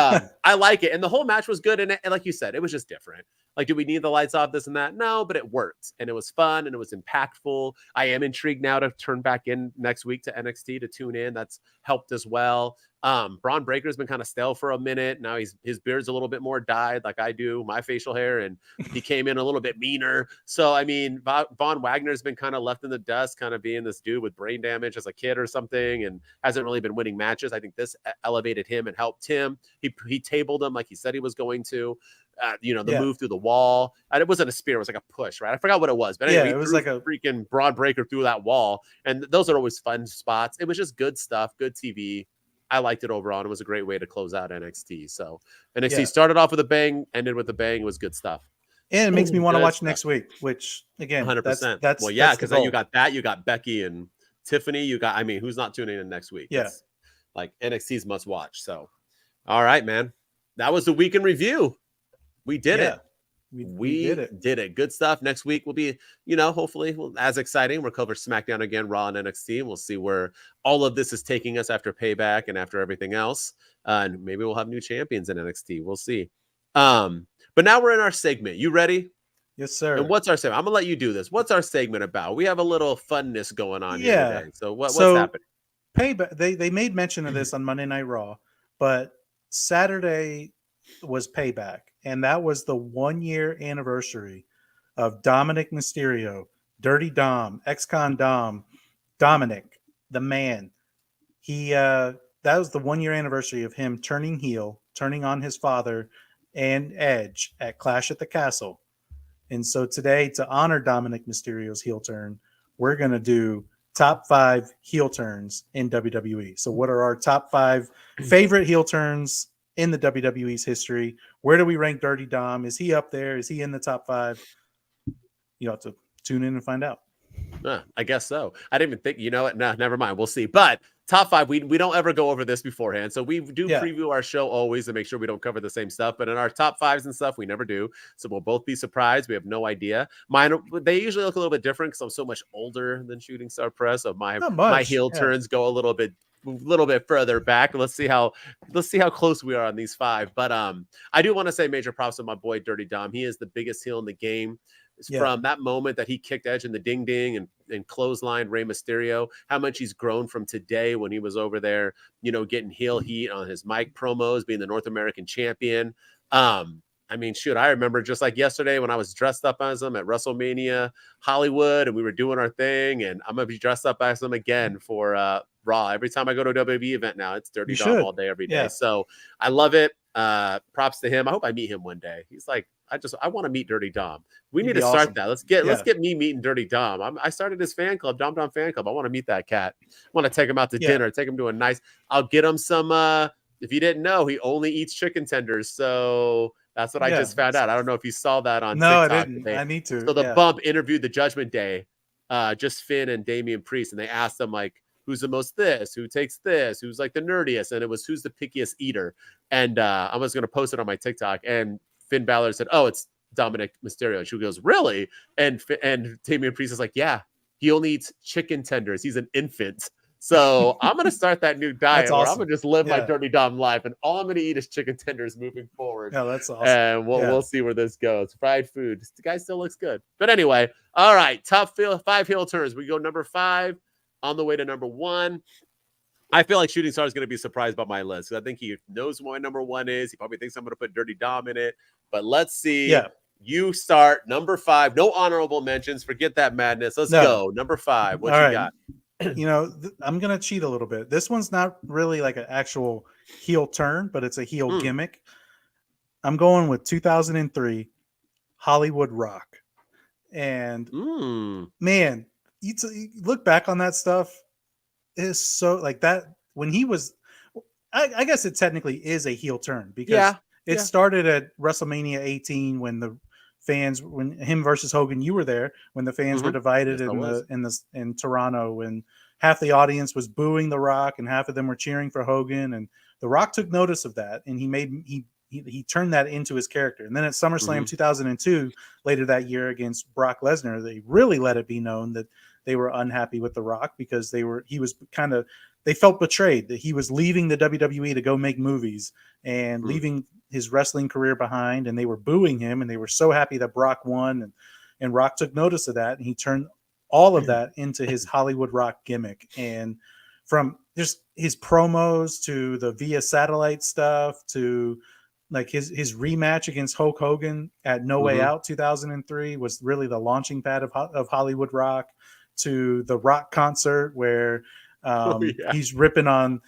I like it. And the whole match was good. And like you said, it was just different. Like, do we need the lights off, this and that? No, but it worked. And it was fun and it was impactful. I am intrigued now to turn back in next week to NXT to tune in. That's helped as well. Braun Breaker's been kind of stale for a minute. Now his beard's a little bit more dyed like I do, my facial hair, and he came in a little bit meaner. So, I mean, Von Wagner's been kind of left in the dust, kind of being this dude with brain damage as a kid or something, and hasn't really been winning matches. I think this elevated him and helped him. He tabled him like he said he was going to. The move through the wall. And it wasn't a spear, it was like a push, right? I forgot what it was. But anyway, it was like a freaking Braun Breaker through that wall. And those are always fun spots. It was just good stuff, good TV. I liked it overall. And it was a great way to close out NXT. So NXT started off with a bang, ended with a bang. It was good stuff. And it makes me want to watch next week, which again, 100%. That's well, yeah, because then you got that. You got Becky and Tiffany. Who's not tuning in next week? Yeah. It's like NXT's must watch. So, all right, man. That was the week in review. We did it. We did it. Good stuff. Next week will be, hopefully as exciting. We'll cover SmackDown again, Raw and NXT. And we'll see where all of this is taking us after Payback and after everything else. And maybe we'll have new champions in NXT. We'll see. But now we're in our segment. You ready? Yes, sir. And what's our segment? I'm going to let you do this. What's our segment about? We have a little funness going on here today. So what's happening? Payback. They made mention of this on Monday Night Raw, but Saturday was Payback, and that was the 1 year anniversary of Dominik Mysterio, Dirty Dom, ex-con Dom, Dominik, the man. That was the 1 year anniversary of him turning heel, turning on his father and Edge at Clash at the Castle. And so today, to honor Dominik Mysterio's heel turn, we're going to do top 5 heel turns in WWE. So what are our top 5 favorite heel turns in the WWE's history? Where do we rank Dirty Dom? Is he up there? Is he in the top 5? You have to tune in and find out. I guess so. I didn't even think, you know what? No, never mind. We'll see. But top 5, we don't ever go over this beforehand. So we do preview our show always to make sure we don't cover the same stuff. But in our top 5s and stuff, we never do. So we'll both be surprised. We have no idea. Mine, they usually look a little bit different because I'm so much older than Shooting Star Press. So my heel turns go a little bit further back. Let's see how close we are on these 5. But I do want to say major props to my boy Dirty Dom. He is the biggest heel in the game. From that moment that he kicked Edge in the ding ding and clotheslined Rey Mysterio, how much he's grown from today when he was over there, getting heel heat on his mic promos, being the North American champion. I mean, shoot, I remember just like yesterday when I was dressed up as him at WrestleMania Hollywood and we were doing our thing, and I'm going to be dressed up as him again for Raw. Every time I go to a WWE event now, it's Dirty Dom all day, every day. Yeah. So I love it. Props to him. I hope I meet him one day. He's like, I want to meet Dirty Dom. We need to start that. Let's get me meeting Dirty Dom. I started his fan club, Dom fan club. I want to meet that cat. I want to take him out to dinner, take him to a nice. I'll get him some. If you didn't know, he only eats chicken tenders. So that's what I just found out. I don't know if you saw that on TikTok. No, I didn't. I need to. So the Bump interviewed the Judgment Day, just Finn and Damian Priest, and they asked them like, who's the most this, who takes this, who's like the nerdiest, and it was who's the pickiest eater. And I was going to post it on my TikTok, and Finn Balor said, "Oh, it's Dominik Mysterio." And she goes, "Really?" And Damian Priest is like, "Yeah, he only eats chicken tenders. He's an infant." So I'm going to start that new diet where I'm going to just live my Dirty Dom life, and all I'm going to eat is chicken tenders moving forward. Yeah, that's awesome. And we'll see where this goes. Fried food. The guy still looks good. But anyway, all right, top 5 heel turns. We go number 5 on the way to number 1. I feel like Shooting Star is going to be surprised by my list. I think he knows what my number 1 is. He probably thinks I'm going to put Dirty Dom in it. But let's see. Yeah. You start number 5. No honorable mentions. Forget that madness. Let's go. Number 5. What you got? I'm going to cheat a little bit. This one's not really like an actual heel turn, but it's a heel gimmick. I'm going with 2003 Hollywood Rock. And man, you look back on that stuff. Is so like that when he was, I guess it technically is a heel turn because it started at WrestleMania 18 when the fans, when him versus Hogan, you were there when the fans were divided in Toronto, when half the audience was booing The Rock and half of them were cheering for Hogan, and The Rock took notice of that and he turned that into his character. And then at SummerSlam 2002, later that year against Brock Lesnar, they really let it be known that they were unhappy with The Rock because they felt betrayed that he was leaving the WWE to go make movies and leaving his wrestling career behind, and they were booing him, and they were so happy that Brock won, and Rock took notice of that, and he turned all of that into his Hollywood Rock gimmick. And from just his promos to the via satellite stuff to like his rematch against Hulk Hogan at No Way Out 2003 was really the launching pad of Hollywood Rock, to the Rock concert where he's ripping on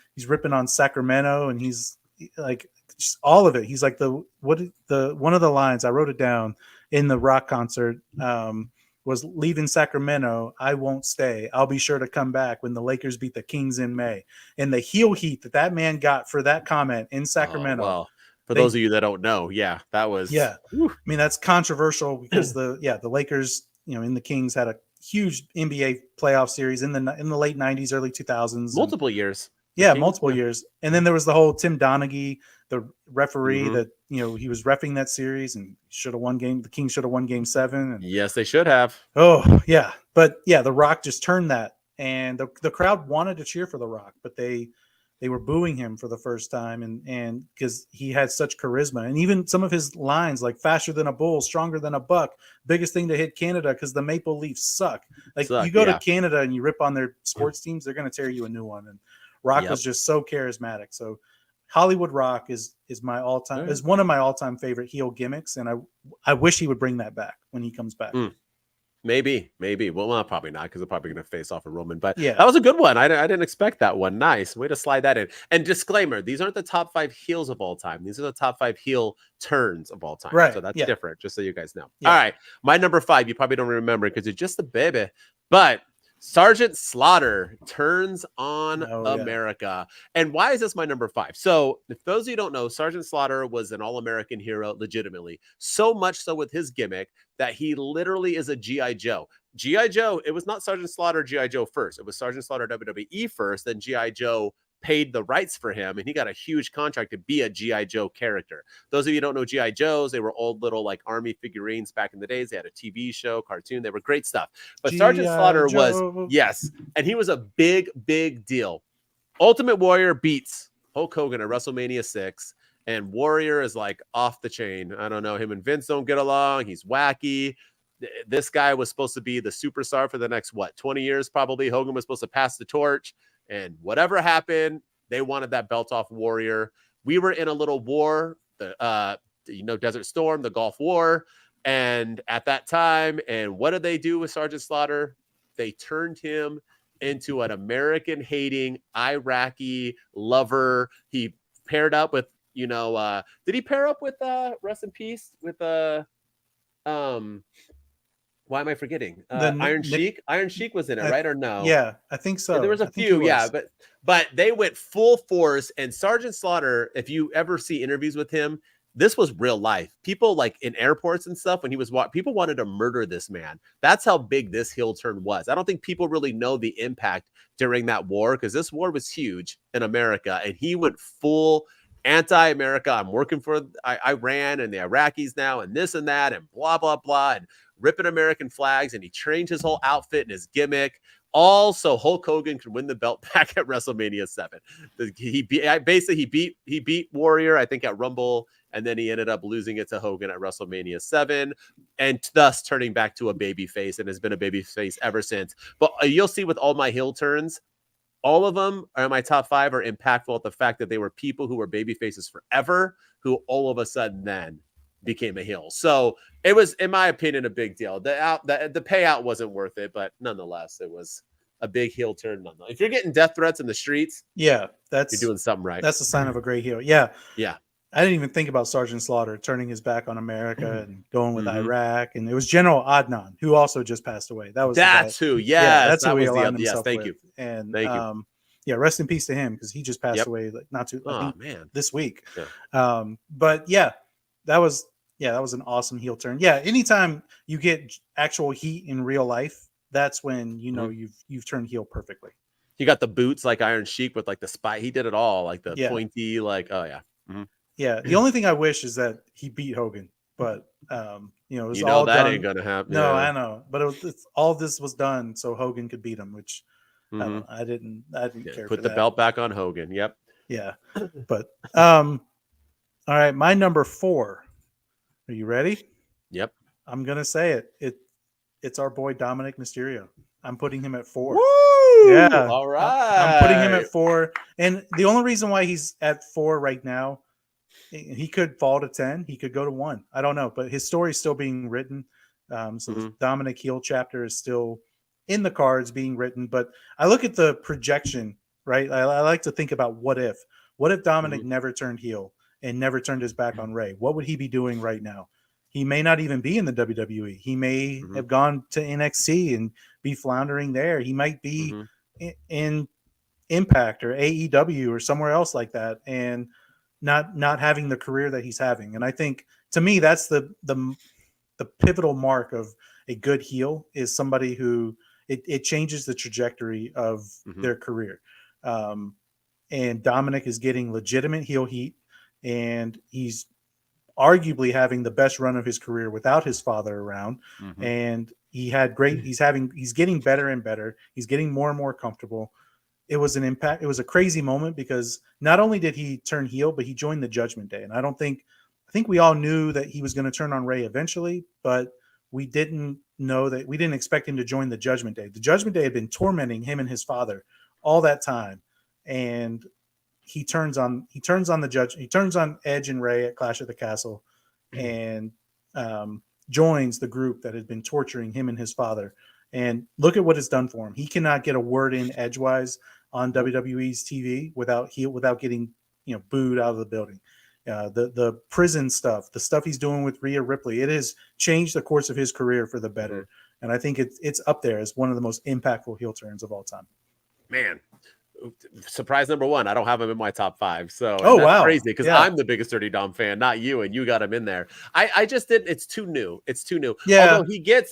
Sacramento, and he's like just all of it. He's like one of the lines I wrote it down in the Rock concert was leaving Sacramento. I won't stay. I'll be sure to come back when the Lakers beat the Kings in May. And the heel heat that man got for that comment in Sacramento. Well, for those of you that don't know, that was I mean, that's controversial because the Lakers, and the Kings had a huge NBA playoff series in the late 90s, early 2000s. Multiple years. Yeah, multiple years. And then there was the whole Tim Donaghy, the referee that, he was reffing that series and should have won the Kings should have won game 7. And, yes, they should have. Oh, yeah. But The Rock just turned that. And the crowd wanted to cheer for The Rock, but they they were booing him for the first time, and because he had such charisma, and even some of his lines like "faster than a bull, stronger than a buck," biggest thing to hit Canada because the Maple Leafs suck. Like you go to Canada and you rip on their sports teams, they're going to tear you a new one. And Rock was just so charismatic. So Hollywood Rock is my all-time is one of my all-time favorite heel gimmicks, and I wish he would bring that back when he comes back. Maybe. Well, probably not, because they're probably going to face off a Roman. But that was a good one. I didn't expect that one. Nice way to slide that in. And disclaimer: these aren't the top 5 heels of all time. These are the top 5 heel turns of all time. Right. So that's different. Just so you guys know. All right, my number 5. You probably don't remember because you're just a baby, but Sergeant Slaughter turns on America. And why is this my number 5? So if those of you don't know, Sergeant Slaughter was an all-American hero, legitimately. So much so with his gimmick that he literally is a G.I. Joe. G.I. Joe, it was not Sergeant Slaughter G.I. Joe first. It was Sergeant Slaughter WWE first, then G.I. Joe paid the rights for him, and he got a huge contract to be a G.I. Joe character. Those of you who don't know G.I. Joes, they were old little like army figurines back in the days. They had a TV show, cartoon. They were great stuff. But Sergeant Slaughter was, and he was a big, big deal. Ultimate Warrior beats Hulk Hogan at WrestleMania 6, and Warrior is like off the chain. I don't know. Him and Vince don't get along. He's wacky. This guy was supposed to be the superstar for the next, 20 years probably. Hogan was supposed to pass the torch. And whatever happened, they wanted that belt off Warrior. We were in a little war, Desert Storm, the Gulf War. And at that time, and what did they do with Sergeant Slaughter? They turned him into an American-hating Iraqi lover. He paired up with, did he pair up with, rest in peace, with, why am I forgetting? Iron Sheik? Iron Sheik was in it, right? Or no? Yeah, I think so. There was a few, but they went full force. And Sergeant Slaughter, if you ever see interviews with him, this was real life. People like in airports and stuff, when he was people wanted to murder this man. That's how big this heel turn was. I don't think people really know the impact during that war, because this war was huge in America, and he went full anti-America. I'm working for Iran and the Iraqis now, and this and that, and blah, blah, blah, and ripping American flags. And he changed his whole outfit and his gimmick. Also, Hulk Hogan could win the belt back at WrestleMania 7. He beat Warrior, I think, at Rumble, and then he ended up losing it to Hogan at WrestleMania 7, and thus turning back to a babyface, and has been a babyface ever since. But you'll see with all my heel turns, all of them are in my top 5 are impactful at the fact that they were people who were babyfaces forever, who all of a sudden then became a heel. So it was, in my opinion, a big deal. The payout wasn't worth it, but nonetheless, it was a big heel turn. If you're getting death threats in the streets, you're doing something right. That's a sign of a great heel. Yeah. I didn't even think about Sergeant Slaughter turning his back on America and going with Iraq. And it was General Adnan, who also just passed away. That's who. That's who he aligned himself with. Thank you. And rest in peace to him, because he just passed away this week. But that was an awesome heel turn. Yeah, anytime you get actual heat in real life, that's when you've turned heel perfectly. He got the boots like Iron Sheik with like the spike. He did it all, like the pointy, like Yeah, the only thing I wish is that he beat Hogan, but it was all that done. Ain't gonna happen. No, I know, but all this was done so Hogan could beat him, which I didn't care. Put the belt back on Hogan. Yep. Yeah, but all right, my number 4. Are you ready? Yep. I'm gonna say it. It's our boy Dominik Mysterio. I'm putting him at 4. Woo! Yeah. All right. I'm putting him at 4, and the only reason why he's at 4 right now, he could fall to 10. He could go to 1. I don't know, but his story is still being written. So the Dominik heel chapter is still in the cards being written. But I look at the projection, right? I like to think about what if Dominik never turned heel and never turned his back on Rey? What would he be doing right now? He may not even be in the WWE. He may have gone to NXT and be floundering there. He might be in Impact or AEW or somewhere else like that, and not having the career that he's having. And I think, to me, that's the pivotal mark of a good heel, is somebody who it changes the trajectory of their career. And Dominik is getting legitimate heel heat, and he's arguably having the best run of his career without his father around. And he's getting better and better. He's getting more and more comfortable. it was an impact. It was a crazy moment because not only did he turn heel, but he joined the Judgment Day. And I think we all knew that he was going to turn on Rey eventually, but we didn't expect him to join the Judgment Day. The Judgment Day had been tormenting him and his father all that time. And he turns on Edge and Rey at Clash of the Castle and joins the group that had been torturing him and his father. And look at what it's done for him. He cannot get a word in edgewise on WWE's TV without getting booed out of the building. The prison stuff, the stuff he's doing with Rhea Ripley, it has changed the course of his career for the better. And I think it's up there as one of the most impactful heel turns of all time. Man, surprise number one. I don't have him in my top 5. So that's wow, crazy because I'm the biggest Dirty Dom fan, not you, and you got him in there. I just didn't. It's too new. Yeah.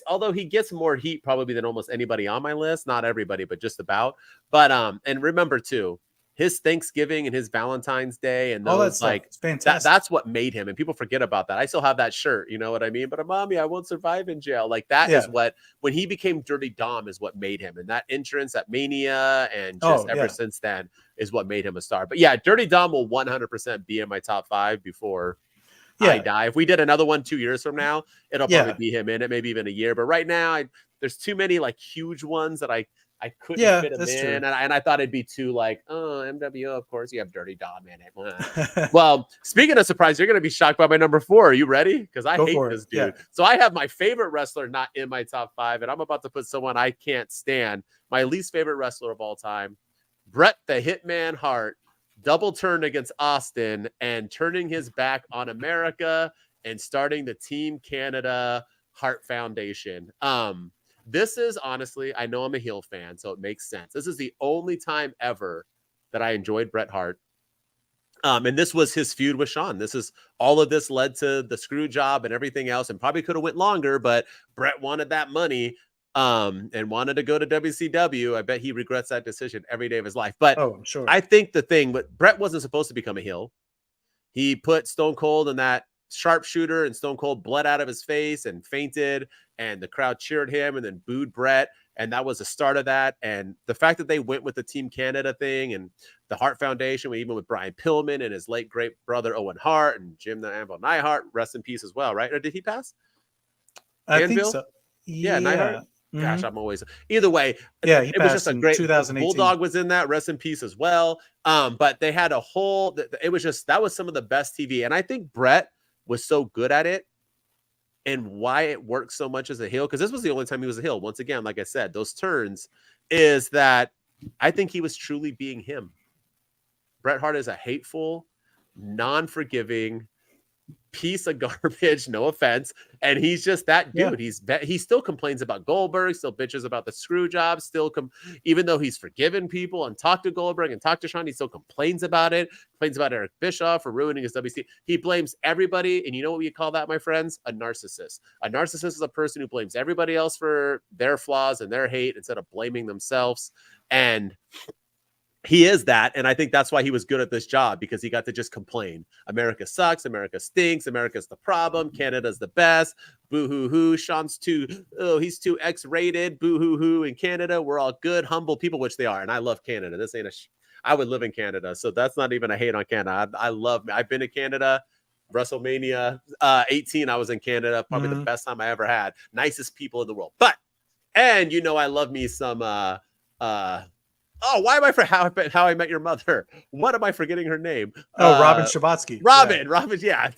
Although he gets more heat probably than almost anybody on my list. Not everybody, but just about. But and remember too, his Thanksgiving and his Valentine's Day and those it's fantastic. That's what made him, and people forget about that. I still have that shirt, you know what I mean? But mommy, I won't survive in jail. Like that is what, when he became Dirty Dom, is what made him, and that entrance at Mania and just ever since then is what made him a star. But yeah, Dirty Dom will 100% be in my top 5 before I die. If we did another one 2 years from now, it'll probably be him in it, maybe even a year. But right now, there's too many like huge ones that I couldn't fit him in, and I thought it'd be too like, MWO, of course you have Dirty Dom in it. Well, speaking of surprise, you're going to be shocked by my number 4. Are you ready? Because I hate this dude. Yeah. So I have my favorite wrestler not in my top 5, and I'm about to put someone I can't stand. My least favorite wrestler of all time, Bret the Hitman Hart, double turn against Austin and turning his back on America and starting the Team Canada Hart Foundation. This is honestly, I know I'm a heel fan, so it makes sense. This is the only time ever that I enjoyed Bret Hart. And this was his feud with Shawn. All of this led to the screw job and everything else, and probably could have went longer, but Bret wanted that money and wanted to go to WCW. I bet he regrets that decision every day of his life. But I'm sure. I think but Bret wasn't supposed to become a heel. He put Stone Cold in that sharpshooter, and Stone Cold bled out of his face and fainted, and the crowd cheered him and then booed Bret, and that was the start of that. And the fact that they went with the Team Canada thing and the Hart Foundation, even with Brian Pillman and his late great brother Owen Hart and Jim the Anvil Neidhart, rest in peace as well, right? Or did he pass? I think so. Yeah, Neidhart. Gosh, I'm always either way. Yeah, he it was just a great 2018. Bulldog was in that, rest in peace as well. But they had that was some of the best TV, and I think Bret was so good at it, and why it works so much as a heel, because this was the only time he was a heel. Once again, like I said, those turns, is that I think he was truly being him. Bret Hart is a hateful, non-forgiving piece of garbage, no offense, and he's just that dude. He still complains about Goldberg, still bitches about the screw job, even though he's forgiven people and talked to Goldberg and talked to Shawn, he still complains about Eric Bischoff for ruining his WC. He blames everybody, and you know what we call that, my friends? A narcissist. A narcissist is a person who blames everybody else for their flaws and their hate instead of blaming themselves. And he is that, and I think that's why he was good at this job, because he got to just complain. America sucks. America stinks. America's the problem. Canada's the best. Boo-hoo-hoo. Sean's he's too X-rated. Boo-hoo-hoo. In Canada, we're all good, humble people, which they are, and I love Canada. This ain't I would live in Canada, so that's not even a hate on Canada. I've been to Canada. WrestleMania 18, I was in Canada. Probably the best time I ever had. Nicest people in the world. And I love me some why am I for How I Met Your Mother? What am I forgetting her name? Robin Schabotsky. Robin,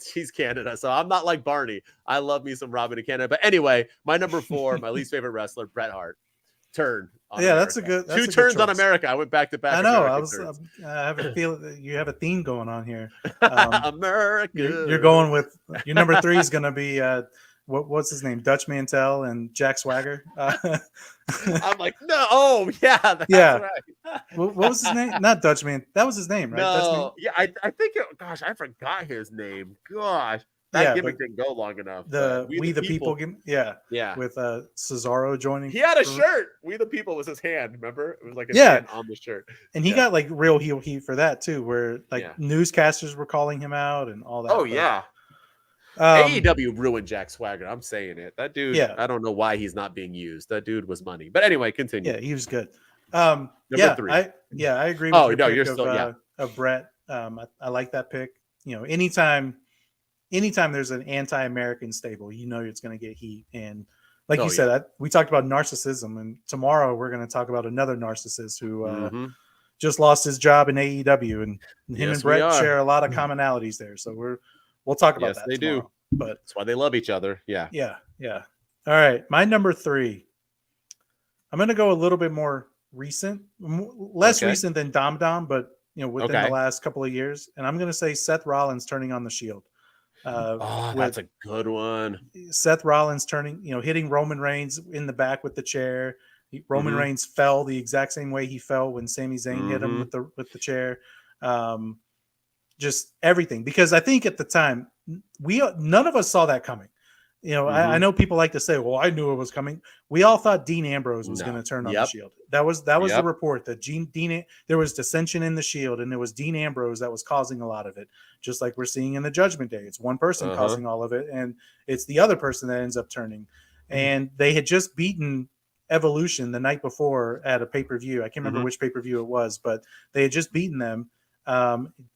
she's Canada, so I'm not like Barney. I love me some Robin in Canada. But anyway, my number 4, my least favorite wrestler, Bret Hart. Turn. That's a good. Two turns on America. I went back to back. I know. I have a feeling that you have a theme going on here. America. You're going with your number 3 is going to be what's his name? Dutch Mantel and Jack Swagger. I'm like, no. Oh, yeah. That's right. What was his name? Not Dutch Man. That was his name, right? No. Yeah, I think gosh, I forgot his name. Gosh. That gimmick didn't go long enough. We the People. Yeah. With Cesaro joining. He had a shirt. We the People was his hand. Remember? It was like his hand on the shirt. And he got like real heel heat for that too, where newscasters were calling him out and all that. Oh, yeah. AEW ruined Jack Swagger. I'm saying it. That dude, I don't know why he's not being used. That dude was money. But anyway, continue. Yeah, he was good. Number 3. I agree with Oh, your no, pick you're still, of Brett. I like that pick. You know, anytime there's an anti-American stable, you know it's going to get heat. And like you said, we talked about narcissism, and tomorrow we're going to talk about another narcissist who just lost his job in AEW, and him and Brett share a lot of commonalities there. So we'll talk about that tomorrow. Do. But that's why they love each other. Yeah. All right, my number 3. I'm going to go a little bit more recent, less recent than Dom, but within the last couple of years. And I'm going to say Seth Rollins turning on the Shield. That's a good one. Seth Rollins turning, hitting Roman Reigns in the back with the chair. Roman Reigns fell the exact same way he fell when Sami Zayn hit him with the chair. Just everything, because I think at the time none of us saw that coming. I know people like to say, well, I knew it was coming. We all thought Dean Ambrose was going to turn on the Shield. That was the report that there was dissension in the Shield, and it was Dean Ambrose that was causing a lot of it. Just like we're seeing in the Judgment Day. It's one person causing all of it, and it's the other person that ends up turning. And they had just beaten Evolution the night before at a pay-per-view. I can't remember which pay-per-view it was, but they had just beaten them.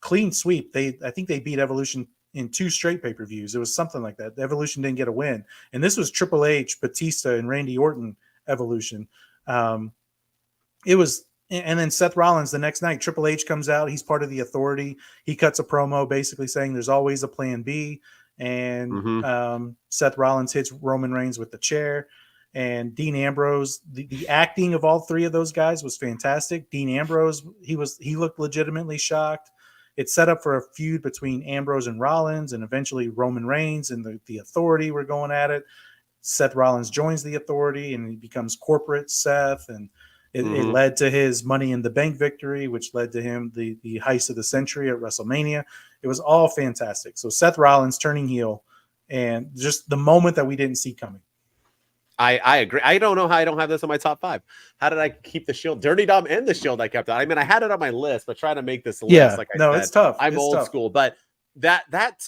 Clean sweep. I think they beat Evolution in 2 straight pay-per-views. It was something like that. The Evolution didn't get a win. And this was Triple H, Batista, and Randy Orton Evolution. It was, and then Seth Rollins the next night, Triple H comes out. He's part of the Authority. He cuts a promo basically saying there's always a plan B. And Seth Rollins hits Roman Reigns with the chair. And Dean Ambrose, the acting of all 3 of those guys was fantastic. Dean Ambrose, he looked legitimately shocked. It set up for a feud between Ambrose and Rollins, and eventually Roman Reigns and the Authority were going at it. Seth Rollins joins the Authority, and he becomes corporate Seth, and it led to his Money in the Bank victory, which led to him the heist of the century at WrestleMania. It was all fantastic. So Seth Rollins turning heel, and just the moment that we didn't see coming. I agree. I don't know how I don't have this on my top 5. How did I keep the Shield? Dirty Dom and the Shield I kept on. I mean, I had it on my list, but trying to make this list, like I said, it's tough. I'm old school. But that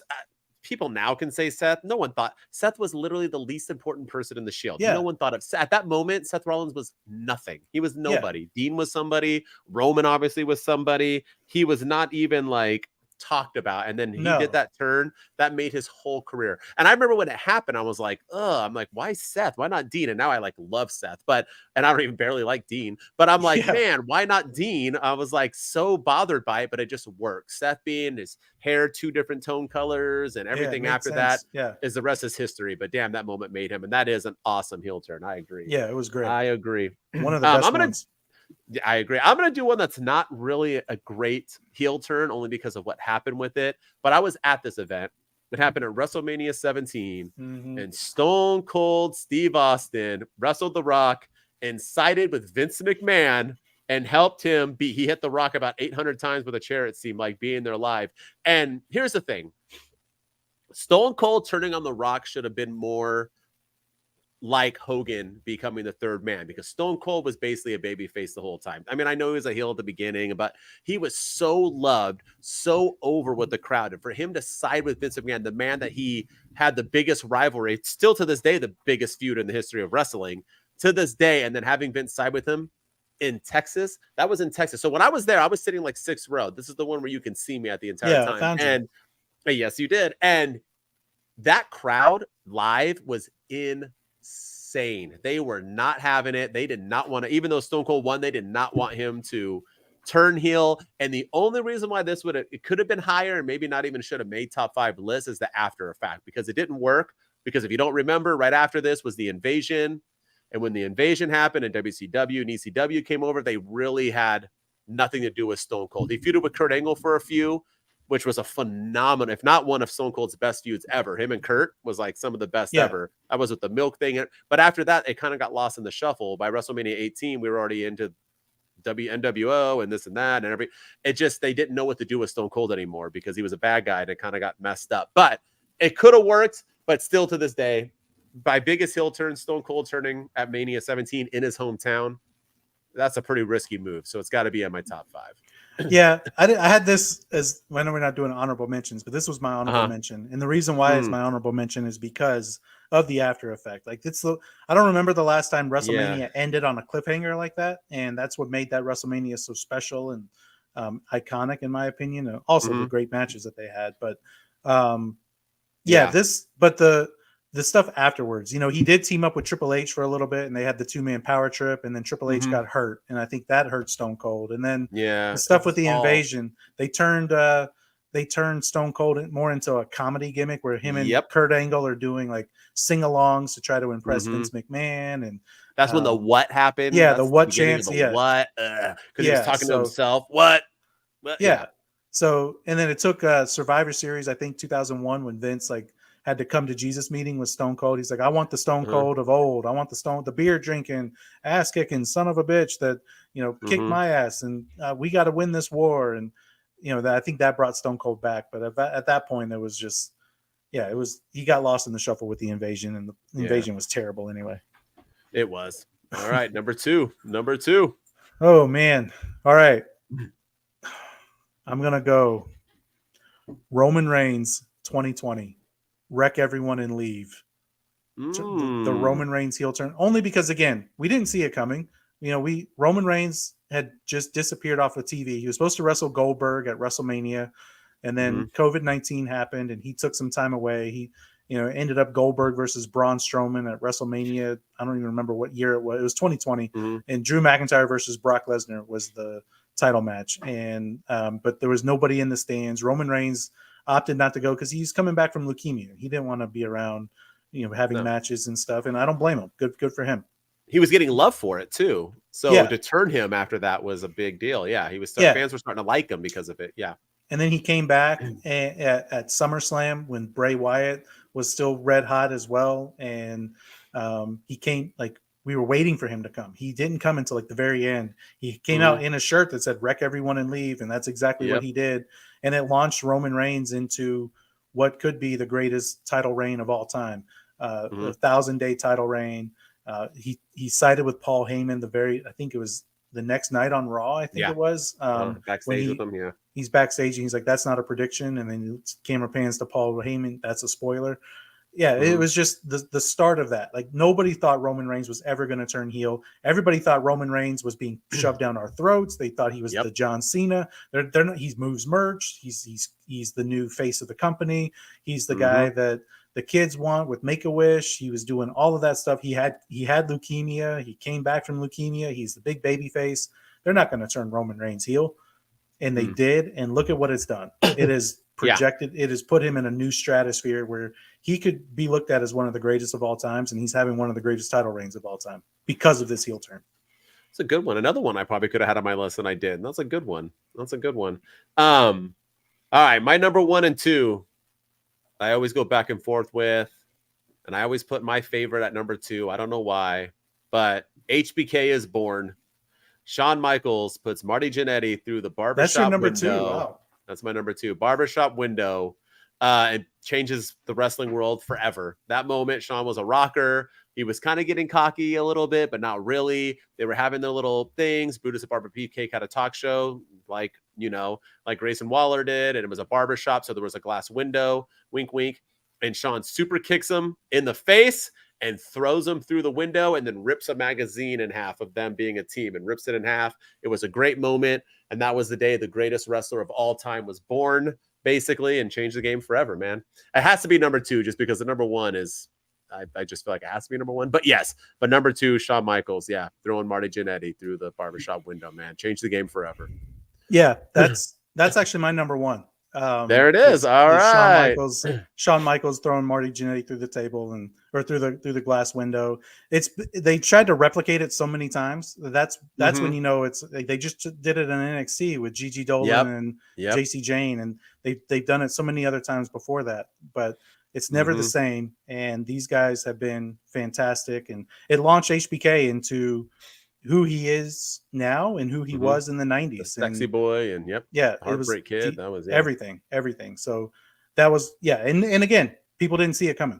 people now can say Seth. No one thought Seth was literally the least important person in the Shield. No one thought of at that moment. Seth Rollins was nothing. He was nobody. Dean was somebody. Roman obviously was somebody. He was not even like talked about, and then he did that turn that made his whole career. And I remember when it happened, I was like, I'm like, why Seth? Why not Dean? And now I like love Seth, and I don't even barely like Dean, but I'm like, man, why not Dean? I was like so bothered by it, but it just worked. Seth being his hair 2 different tone colors and everything after sense. That is the rest is history. But damn, that moment made him, and that is an awesome heel turn. I agree. Yeah, it was great. I agree. One of the best ones. I agree. I'm going to do one that's not really a great heel turn only because of what happened with it. But I was at this event. It happened at WrestleMania 17. And Stone Cold Steve Austin wrestled The Rock and sided with Vince McMahon and helped him beat. He hit The Rock about 800 times with a chair, it seemed like, being there live. And here's the thing. Stone Cold turning on The Rock should have been more like Hogan becoming the third man, because Stone Cold was basically a babyface the whole time. I mean, I know he was a heel at the beginning, but he was so loved, so over with the crowd. And for him to side with Vince McMahon, the man that he had the biggest rivalry, still to this day, the biggest feud in the history of wrestling to this day, and then having Vince side with him in Texas, that was in Texas. So when I was there, I was sitting like 6th row. This is the one where you can see me at the entire time. And yes, you did. And that crowd live was insane. They were not having it. They did not want to, even though Stone Cold won, they did not want him to turn heel. And the only reason why it could have been higher and maybe not even should have made top 5 lists is the after effect, because it didn't work. Because if you don't remember, right after this was the invasion. And when the invasion happened and WCW and ECW came over, they really had nothing to do with Stone Cold. He feuded with Kurt Angle for a few, which was a phenomenal, if not one of Stone Cold's best feuds ever. Him and Kurt was like some of the best ever. I was with the milk thing. But after that, it kind of got lost in the shuffle. By WrestleMania 18, we were already into NWO and this and that and they didn't know what to do with Stone Cold anymore because he was a bad guy and it kind of got messed up. But it could have worked, but still to this day, my biggest heel turn, Stone Cold turning at Mania 17 in his hometown, that's a pretty risky move. So it's got to be in my top 5. Yeah, I had this as when we're not doing honorable mentions, but this was my honorable mention, and the reason why it's my honorable mention is because of the after effect. Like I don't remember the last time WrestleMania ended on a cliffhanger like that, and that's what made that WrestleMania so special and iconic in my opinion, and also the great matches that they had. But the stuff afterwards, he did team up with Triple H for a little bit, and they had the 2-man power trip, and then Triple H got hurt, and I think that hurt Stone Cold. And then the stuff with the invasion, they turned Stone Cold more into a comedy gimmick where him and Kurt Angle are doing like sing-alongs to try to impress Vince McMahon, and that's when the what happened. Yeah, that's the what chance. What? Because he was talking to himself. What? Yeah. So, and then it took Survivor Series, I think 2001, when Vince had to come to Jesus meeting with Stone Cold. He's like, I want the Stone Cold of old. I want the beer drinking, ass kicking son of a bitch that, kicked my ass, and we got to win this war. And, I think that brought Stone Cold back. But at that point, it was just, he got lost in the shuffle with the invasion, and the invasion was terrible anyway. It was. All right. Number two. Oh, man. All right. I'm going to go Roman Reigns 2020. Wreck everyone and leave. The Roman Reigns heel turn, only because again we didn't see it coming. Roman Reigns had just disappeared off of TV. He was supposed to wrestle Goldberg at WrestleMania, and then COVID-19 happened, and he took some time away. He ended up Goldberg versus Braun Strowman at WrestleMania. I don't even remember what year it was. It was 2020, and Drew McIntyre versus Brock Lesnar was the title match. And but there was nobody in the stands. Roman Reigns opted not to go because he's coming back from leukemia. He didn't want to be around, having matches and stuff. And I don't blame him. Good for him. He was getting love for it too. So to turn him after that was a big deal. Yeah. Fans were starting to like him because of it. Yeah. And then he came back at SummerSlam when Bray Wyatt was still red hot as well. And he came we were waiting for him to come. He didn't come until the very end. He came out in a shirt that said wreck everyone and leave. And that's exactly what he did. And it launched Roman Reigns into what could be the greatest title reign of all time. A 1,000-day title reign. He sided with Paul Heyman I think it was the next night on Raw, I think it was. Backstage with him, He's backstage and he's like, that's not a prediction. And then camera pans to Paul Heyman. That's a spoiler. Yeah, it was just the start of that. Nobody thought Roman Reigns was ever going to turn heel. Everybody thought Roman Reigns was being shoved down our throats. They thought he was the John Cena. They're not. He moves merch. He's the new face of the company. He's the guy that the kids want with Make-A-Wish. He was doing all of that stuff. He had leukemia. He came back from leukemia. He's the big baby face. They're not going to turn Roman Reigns heel, and they did. And look at what it's done. It is projected. It has put him in a new stratosphere where he could be looked at as one of the greatest of all times, and he's having one of the greatest title reigns of all time because of this heel turn. It's a good one. Another one I probably could have had on my list, and I did. That's a good one. All right, my number 1 and 2, I always go back and forth with, and I always put my favorite at number 2. I don't know why, but HBK is born. Shawn Michaels puts Marty Jannetty through the barbershop That's your number window. 2. Wow. That's my number 2. Barbershop window. It changes the wrestling world forever. That moment, Shawn was a rocker. He was kind of getting cocky a little bit, but not really. They were having their little things. Brutus and Barbara Beefcake had a talk show like Grayson Waller did, and it was a barbershop, so there was a glass window. Wink, wink. And Shawn super kicks him in the face and throws him through the window and then rips a magazine in half of them being a team and rips it in half. It was a great moment, and that was the day the greatest wrestler of all time was born, basically, and changed the game forever, man. It has to be number 2 just because the number 1 is, I just feel like it has to be number 1. But yes, but number 2, Shawn Michaels, throwing Marty Jannetty through the barbershop window, man. Changed the game forever. Yeah, that's actually my number 1. There it is. All right. Shawn Michaels throwing Marty Jannetty through the table or through the glass window. They tried to replicate it so many times. That's when it's they just did it in NXT with Gigi Dolan and JC Jane, and they've done it so many other times before that, but it's never the same. And these guys have been fantastic, and it launched HBK into who he is now and who he was in the 90s. The sexy boy and Heartbreak Kid. That was everything. So that was, and again, people didn't see it coming.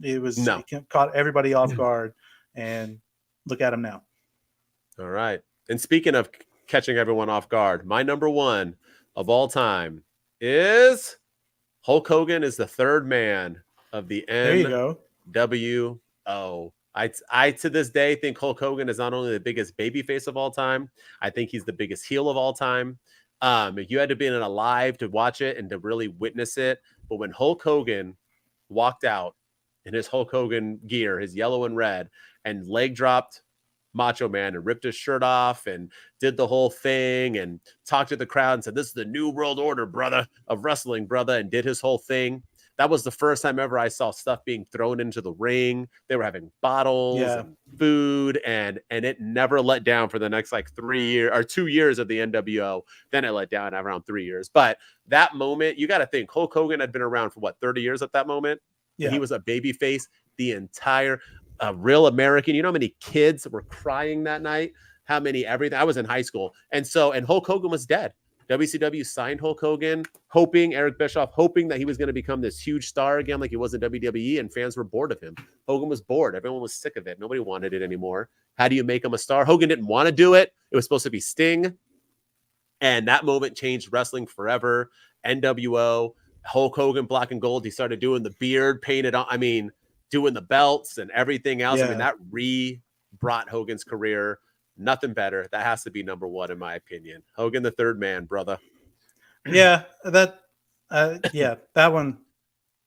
It caught everybody off guard, and look at him now. All right. And speaking of catching everyone off guard. My number one of all time is Hulk Hogan is the third man of the There you go. NWO. I to this day think Hulk Hogan is not only the biggest babyface of all time, I think he's the biggest heel of all time. You had to be alive to watch it and to really witness it. But when Hulk Hogan walked out in his Hulk Hogan gear, his yellow and red, and leg dropped Macho Man and ripped his shirt off and did the whole thing and talked to the crowd and said, "This is the new world order, brother, of wrestling, brother," and did his whole thing. That was the first time ever I saw stuff being thrown into the ring. They were having bottles and food, and it never let down for the next like 3 years or 2 years of the NWO. Then it let down around 3 years. But that moment, you got to think Hulk Hogan had been around for 30 years at that moment. Yeah. He was a babyface the entire real American. You know how many kids were crying that night? How many everything? I was in high school. And Hulk Hogan was dead. WCW signed Hulk Hogan, Eric Bischoff, hoping that he was going to become this huge star again like he was in WWE, and fans were bored of him. Hogan was bored. Everyone was sick of it. Nobody wanted it anymore. How do you make him a star? Hogan didn't want to do it. It was supposed to be Sting. And that moment changed wrestling forever. NWO, Hulk Hogan, black and gold. He started doing the beard, painted on, doing the belts and everything else. Yeah. That brought Hogan's career. Nothing better. That has to be number one, in my opinion. Hogan, the third man, brother. Yeah, that one.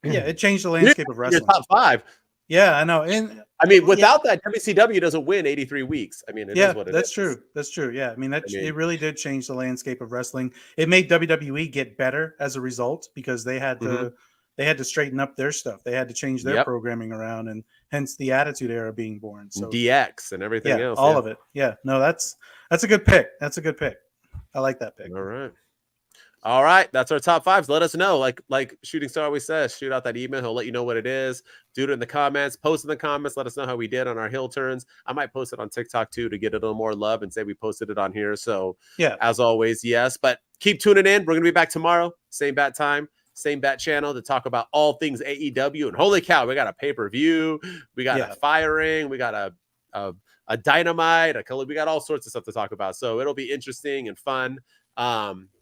Yeah, it changed the landscape of wrestling. Your top five. Yeah, I know. And without that, WCW doesn't win 83 weeks. It is what it is. That's true. That's true. Yeah, it really did change the landscape of wrestling. It made WWE get better as a result because they had to straighten up their stuff. They had to change their programming around, and hence the Attitude Era being born. So DX and everything else. All of it. Yeah. No, that's a good pick. That's a good pick. I like that pick. All right. That's our top fives. Let us know. Like Shooting Star always says, shoot out that email. He'll let you know what it is. Do it in the comments. Post in the comments. Let us know how we did on our heel turns. I might post it on TikTok too to get a little more love and say we posted it on here. So as always, yes. But keep tuning in. We're going to be back tomorrow. Same bat time. Same bat channel to talk about all things AEW. And holy cow, we got a pay-per-view. We got a firing. We got a dynamite. We got all sorts of stuff to talk about. So it'll be interesting and fun.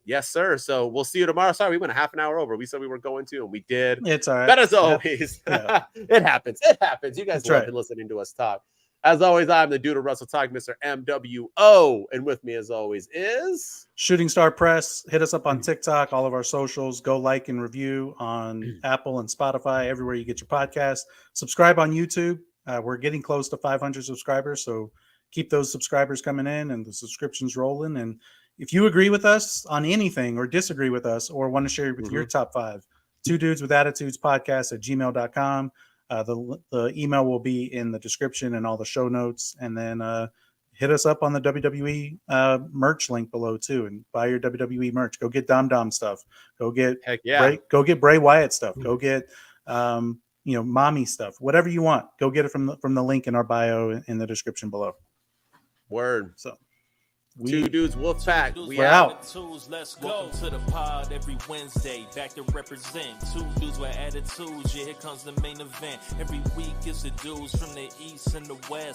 Yes, sir. So we'll see you tomorrow. Sorry, we went a half an hour over. We said we were going to, and we did. It's all right. But as always, it happens. It happens. You guys love listening to us talk. As always, I'm the dude of Wrestle Talk, Mr. MWO. And with me, as always, is Shooting Star Press. Hit us up on TikTok, all of our socials. Go like and review on Apple and Spotify, everywhere you get your podcast. Subscribe on YouTube. We're getting close to 500 subscribers, so keep those subscribers coming in and the subscriptions rolling. And if you agree with us on anything or disagree with us or want to share with your top five, 2dudeswithattitudespodcast@gmail.com. The email will be in the description and all the show notes. And then hit us up on the WWE merch link below too, and buy your WWE merch. Go get Dom stuff. Go get Bray Wyatt stuff. Go get mommy stuff. Whatever you want, go get it from the link in our bio in the description below. Word. So. Two Dudes Wolf Pack. We're out. Let's go. Welcome to the pod every Wednesday. Back to represent. Two dudes with attitudes. Yeah, here comes the main event. Every week it's the dudes from the east and the west.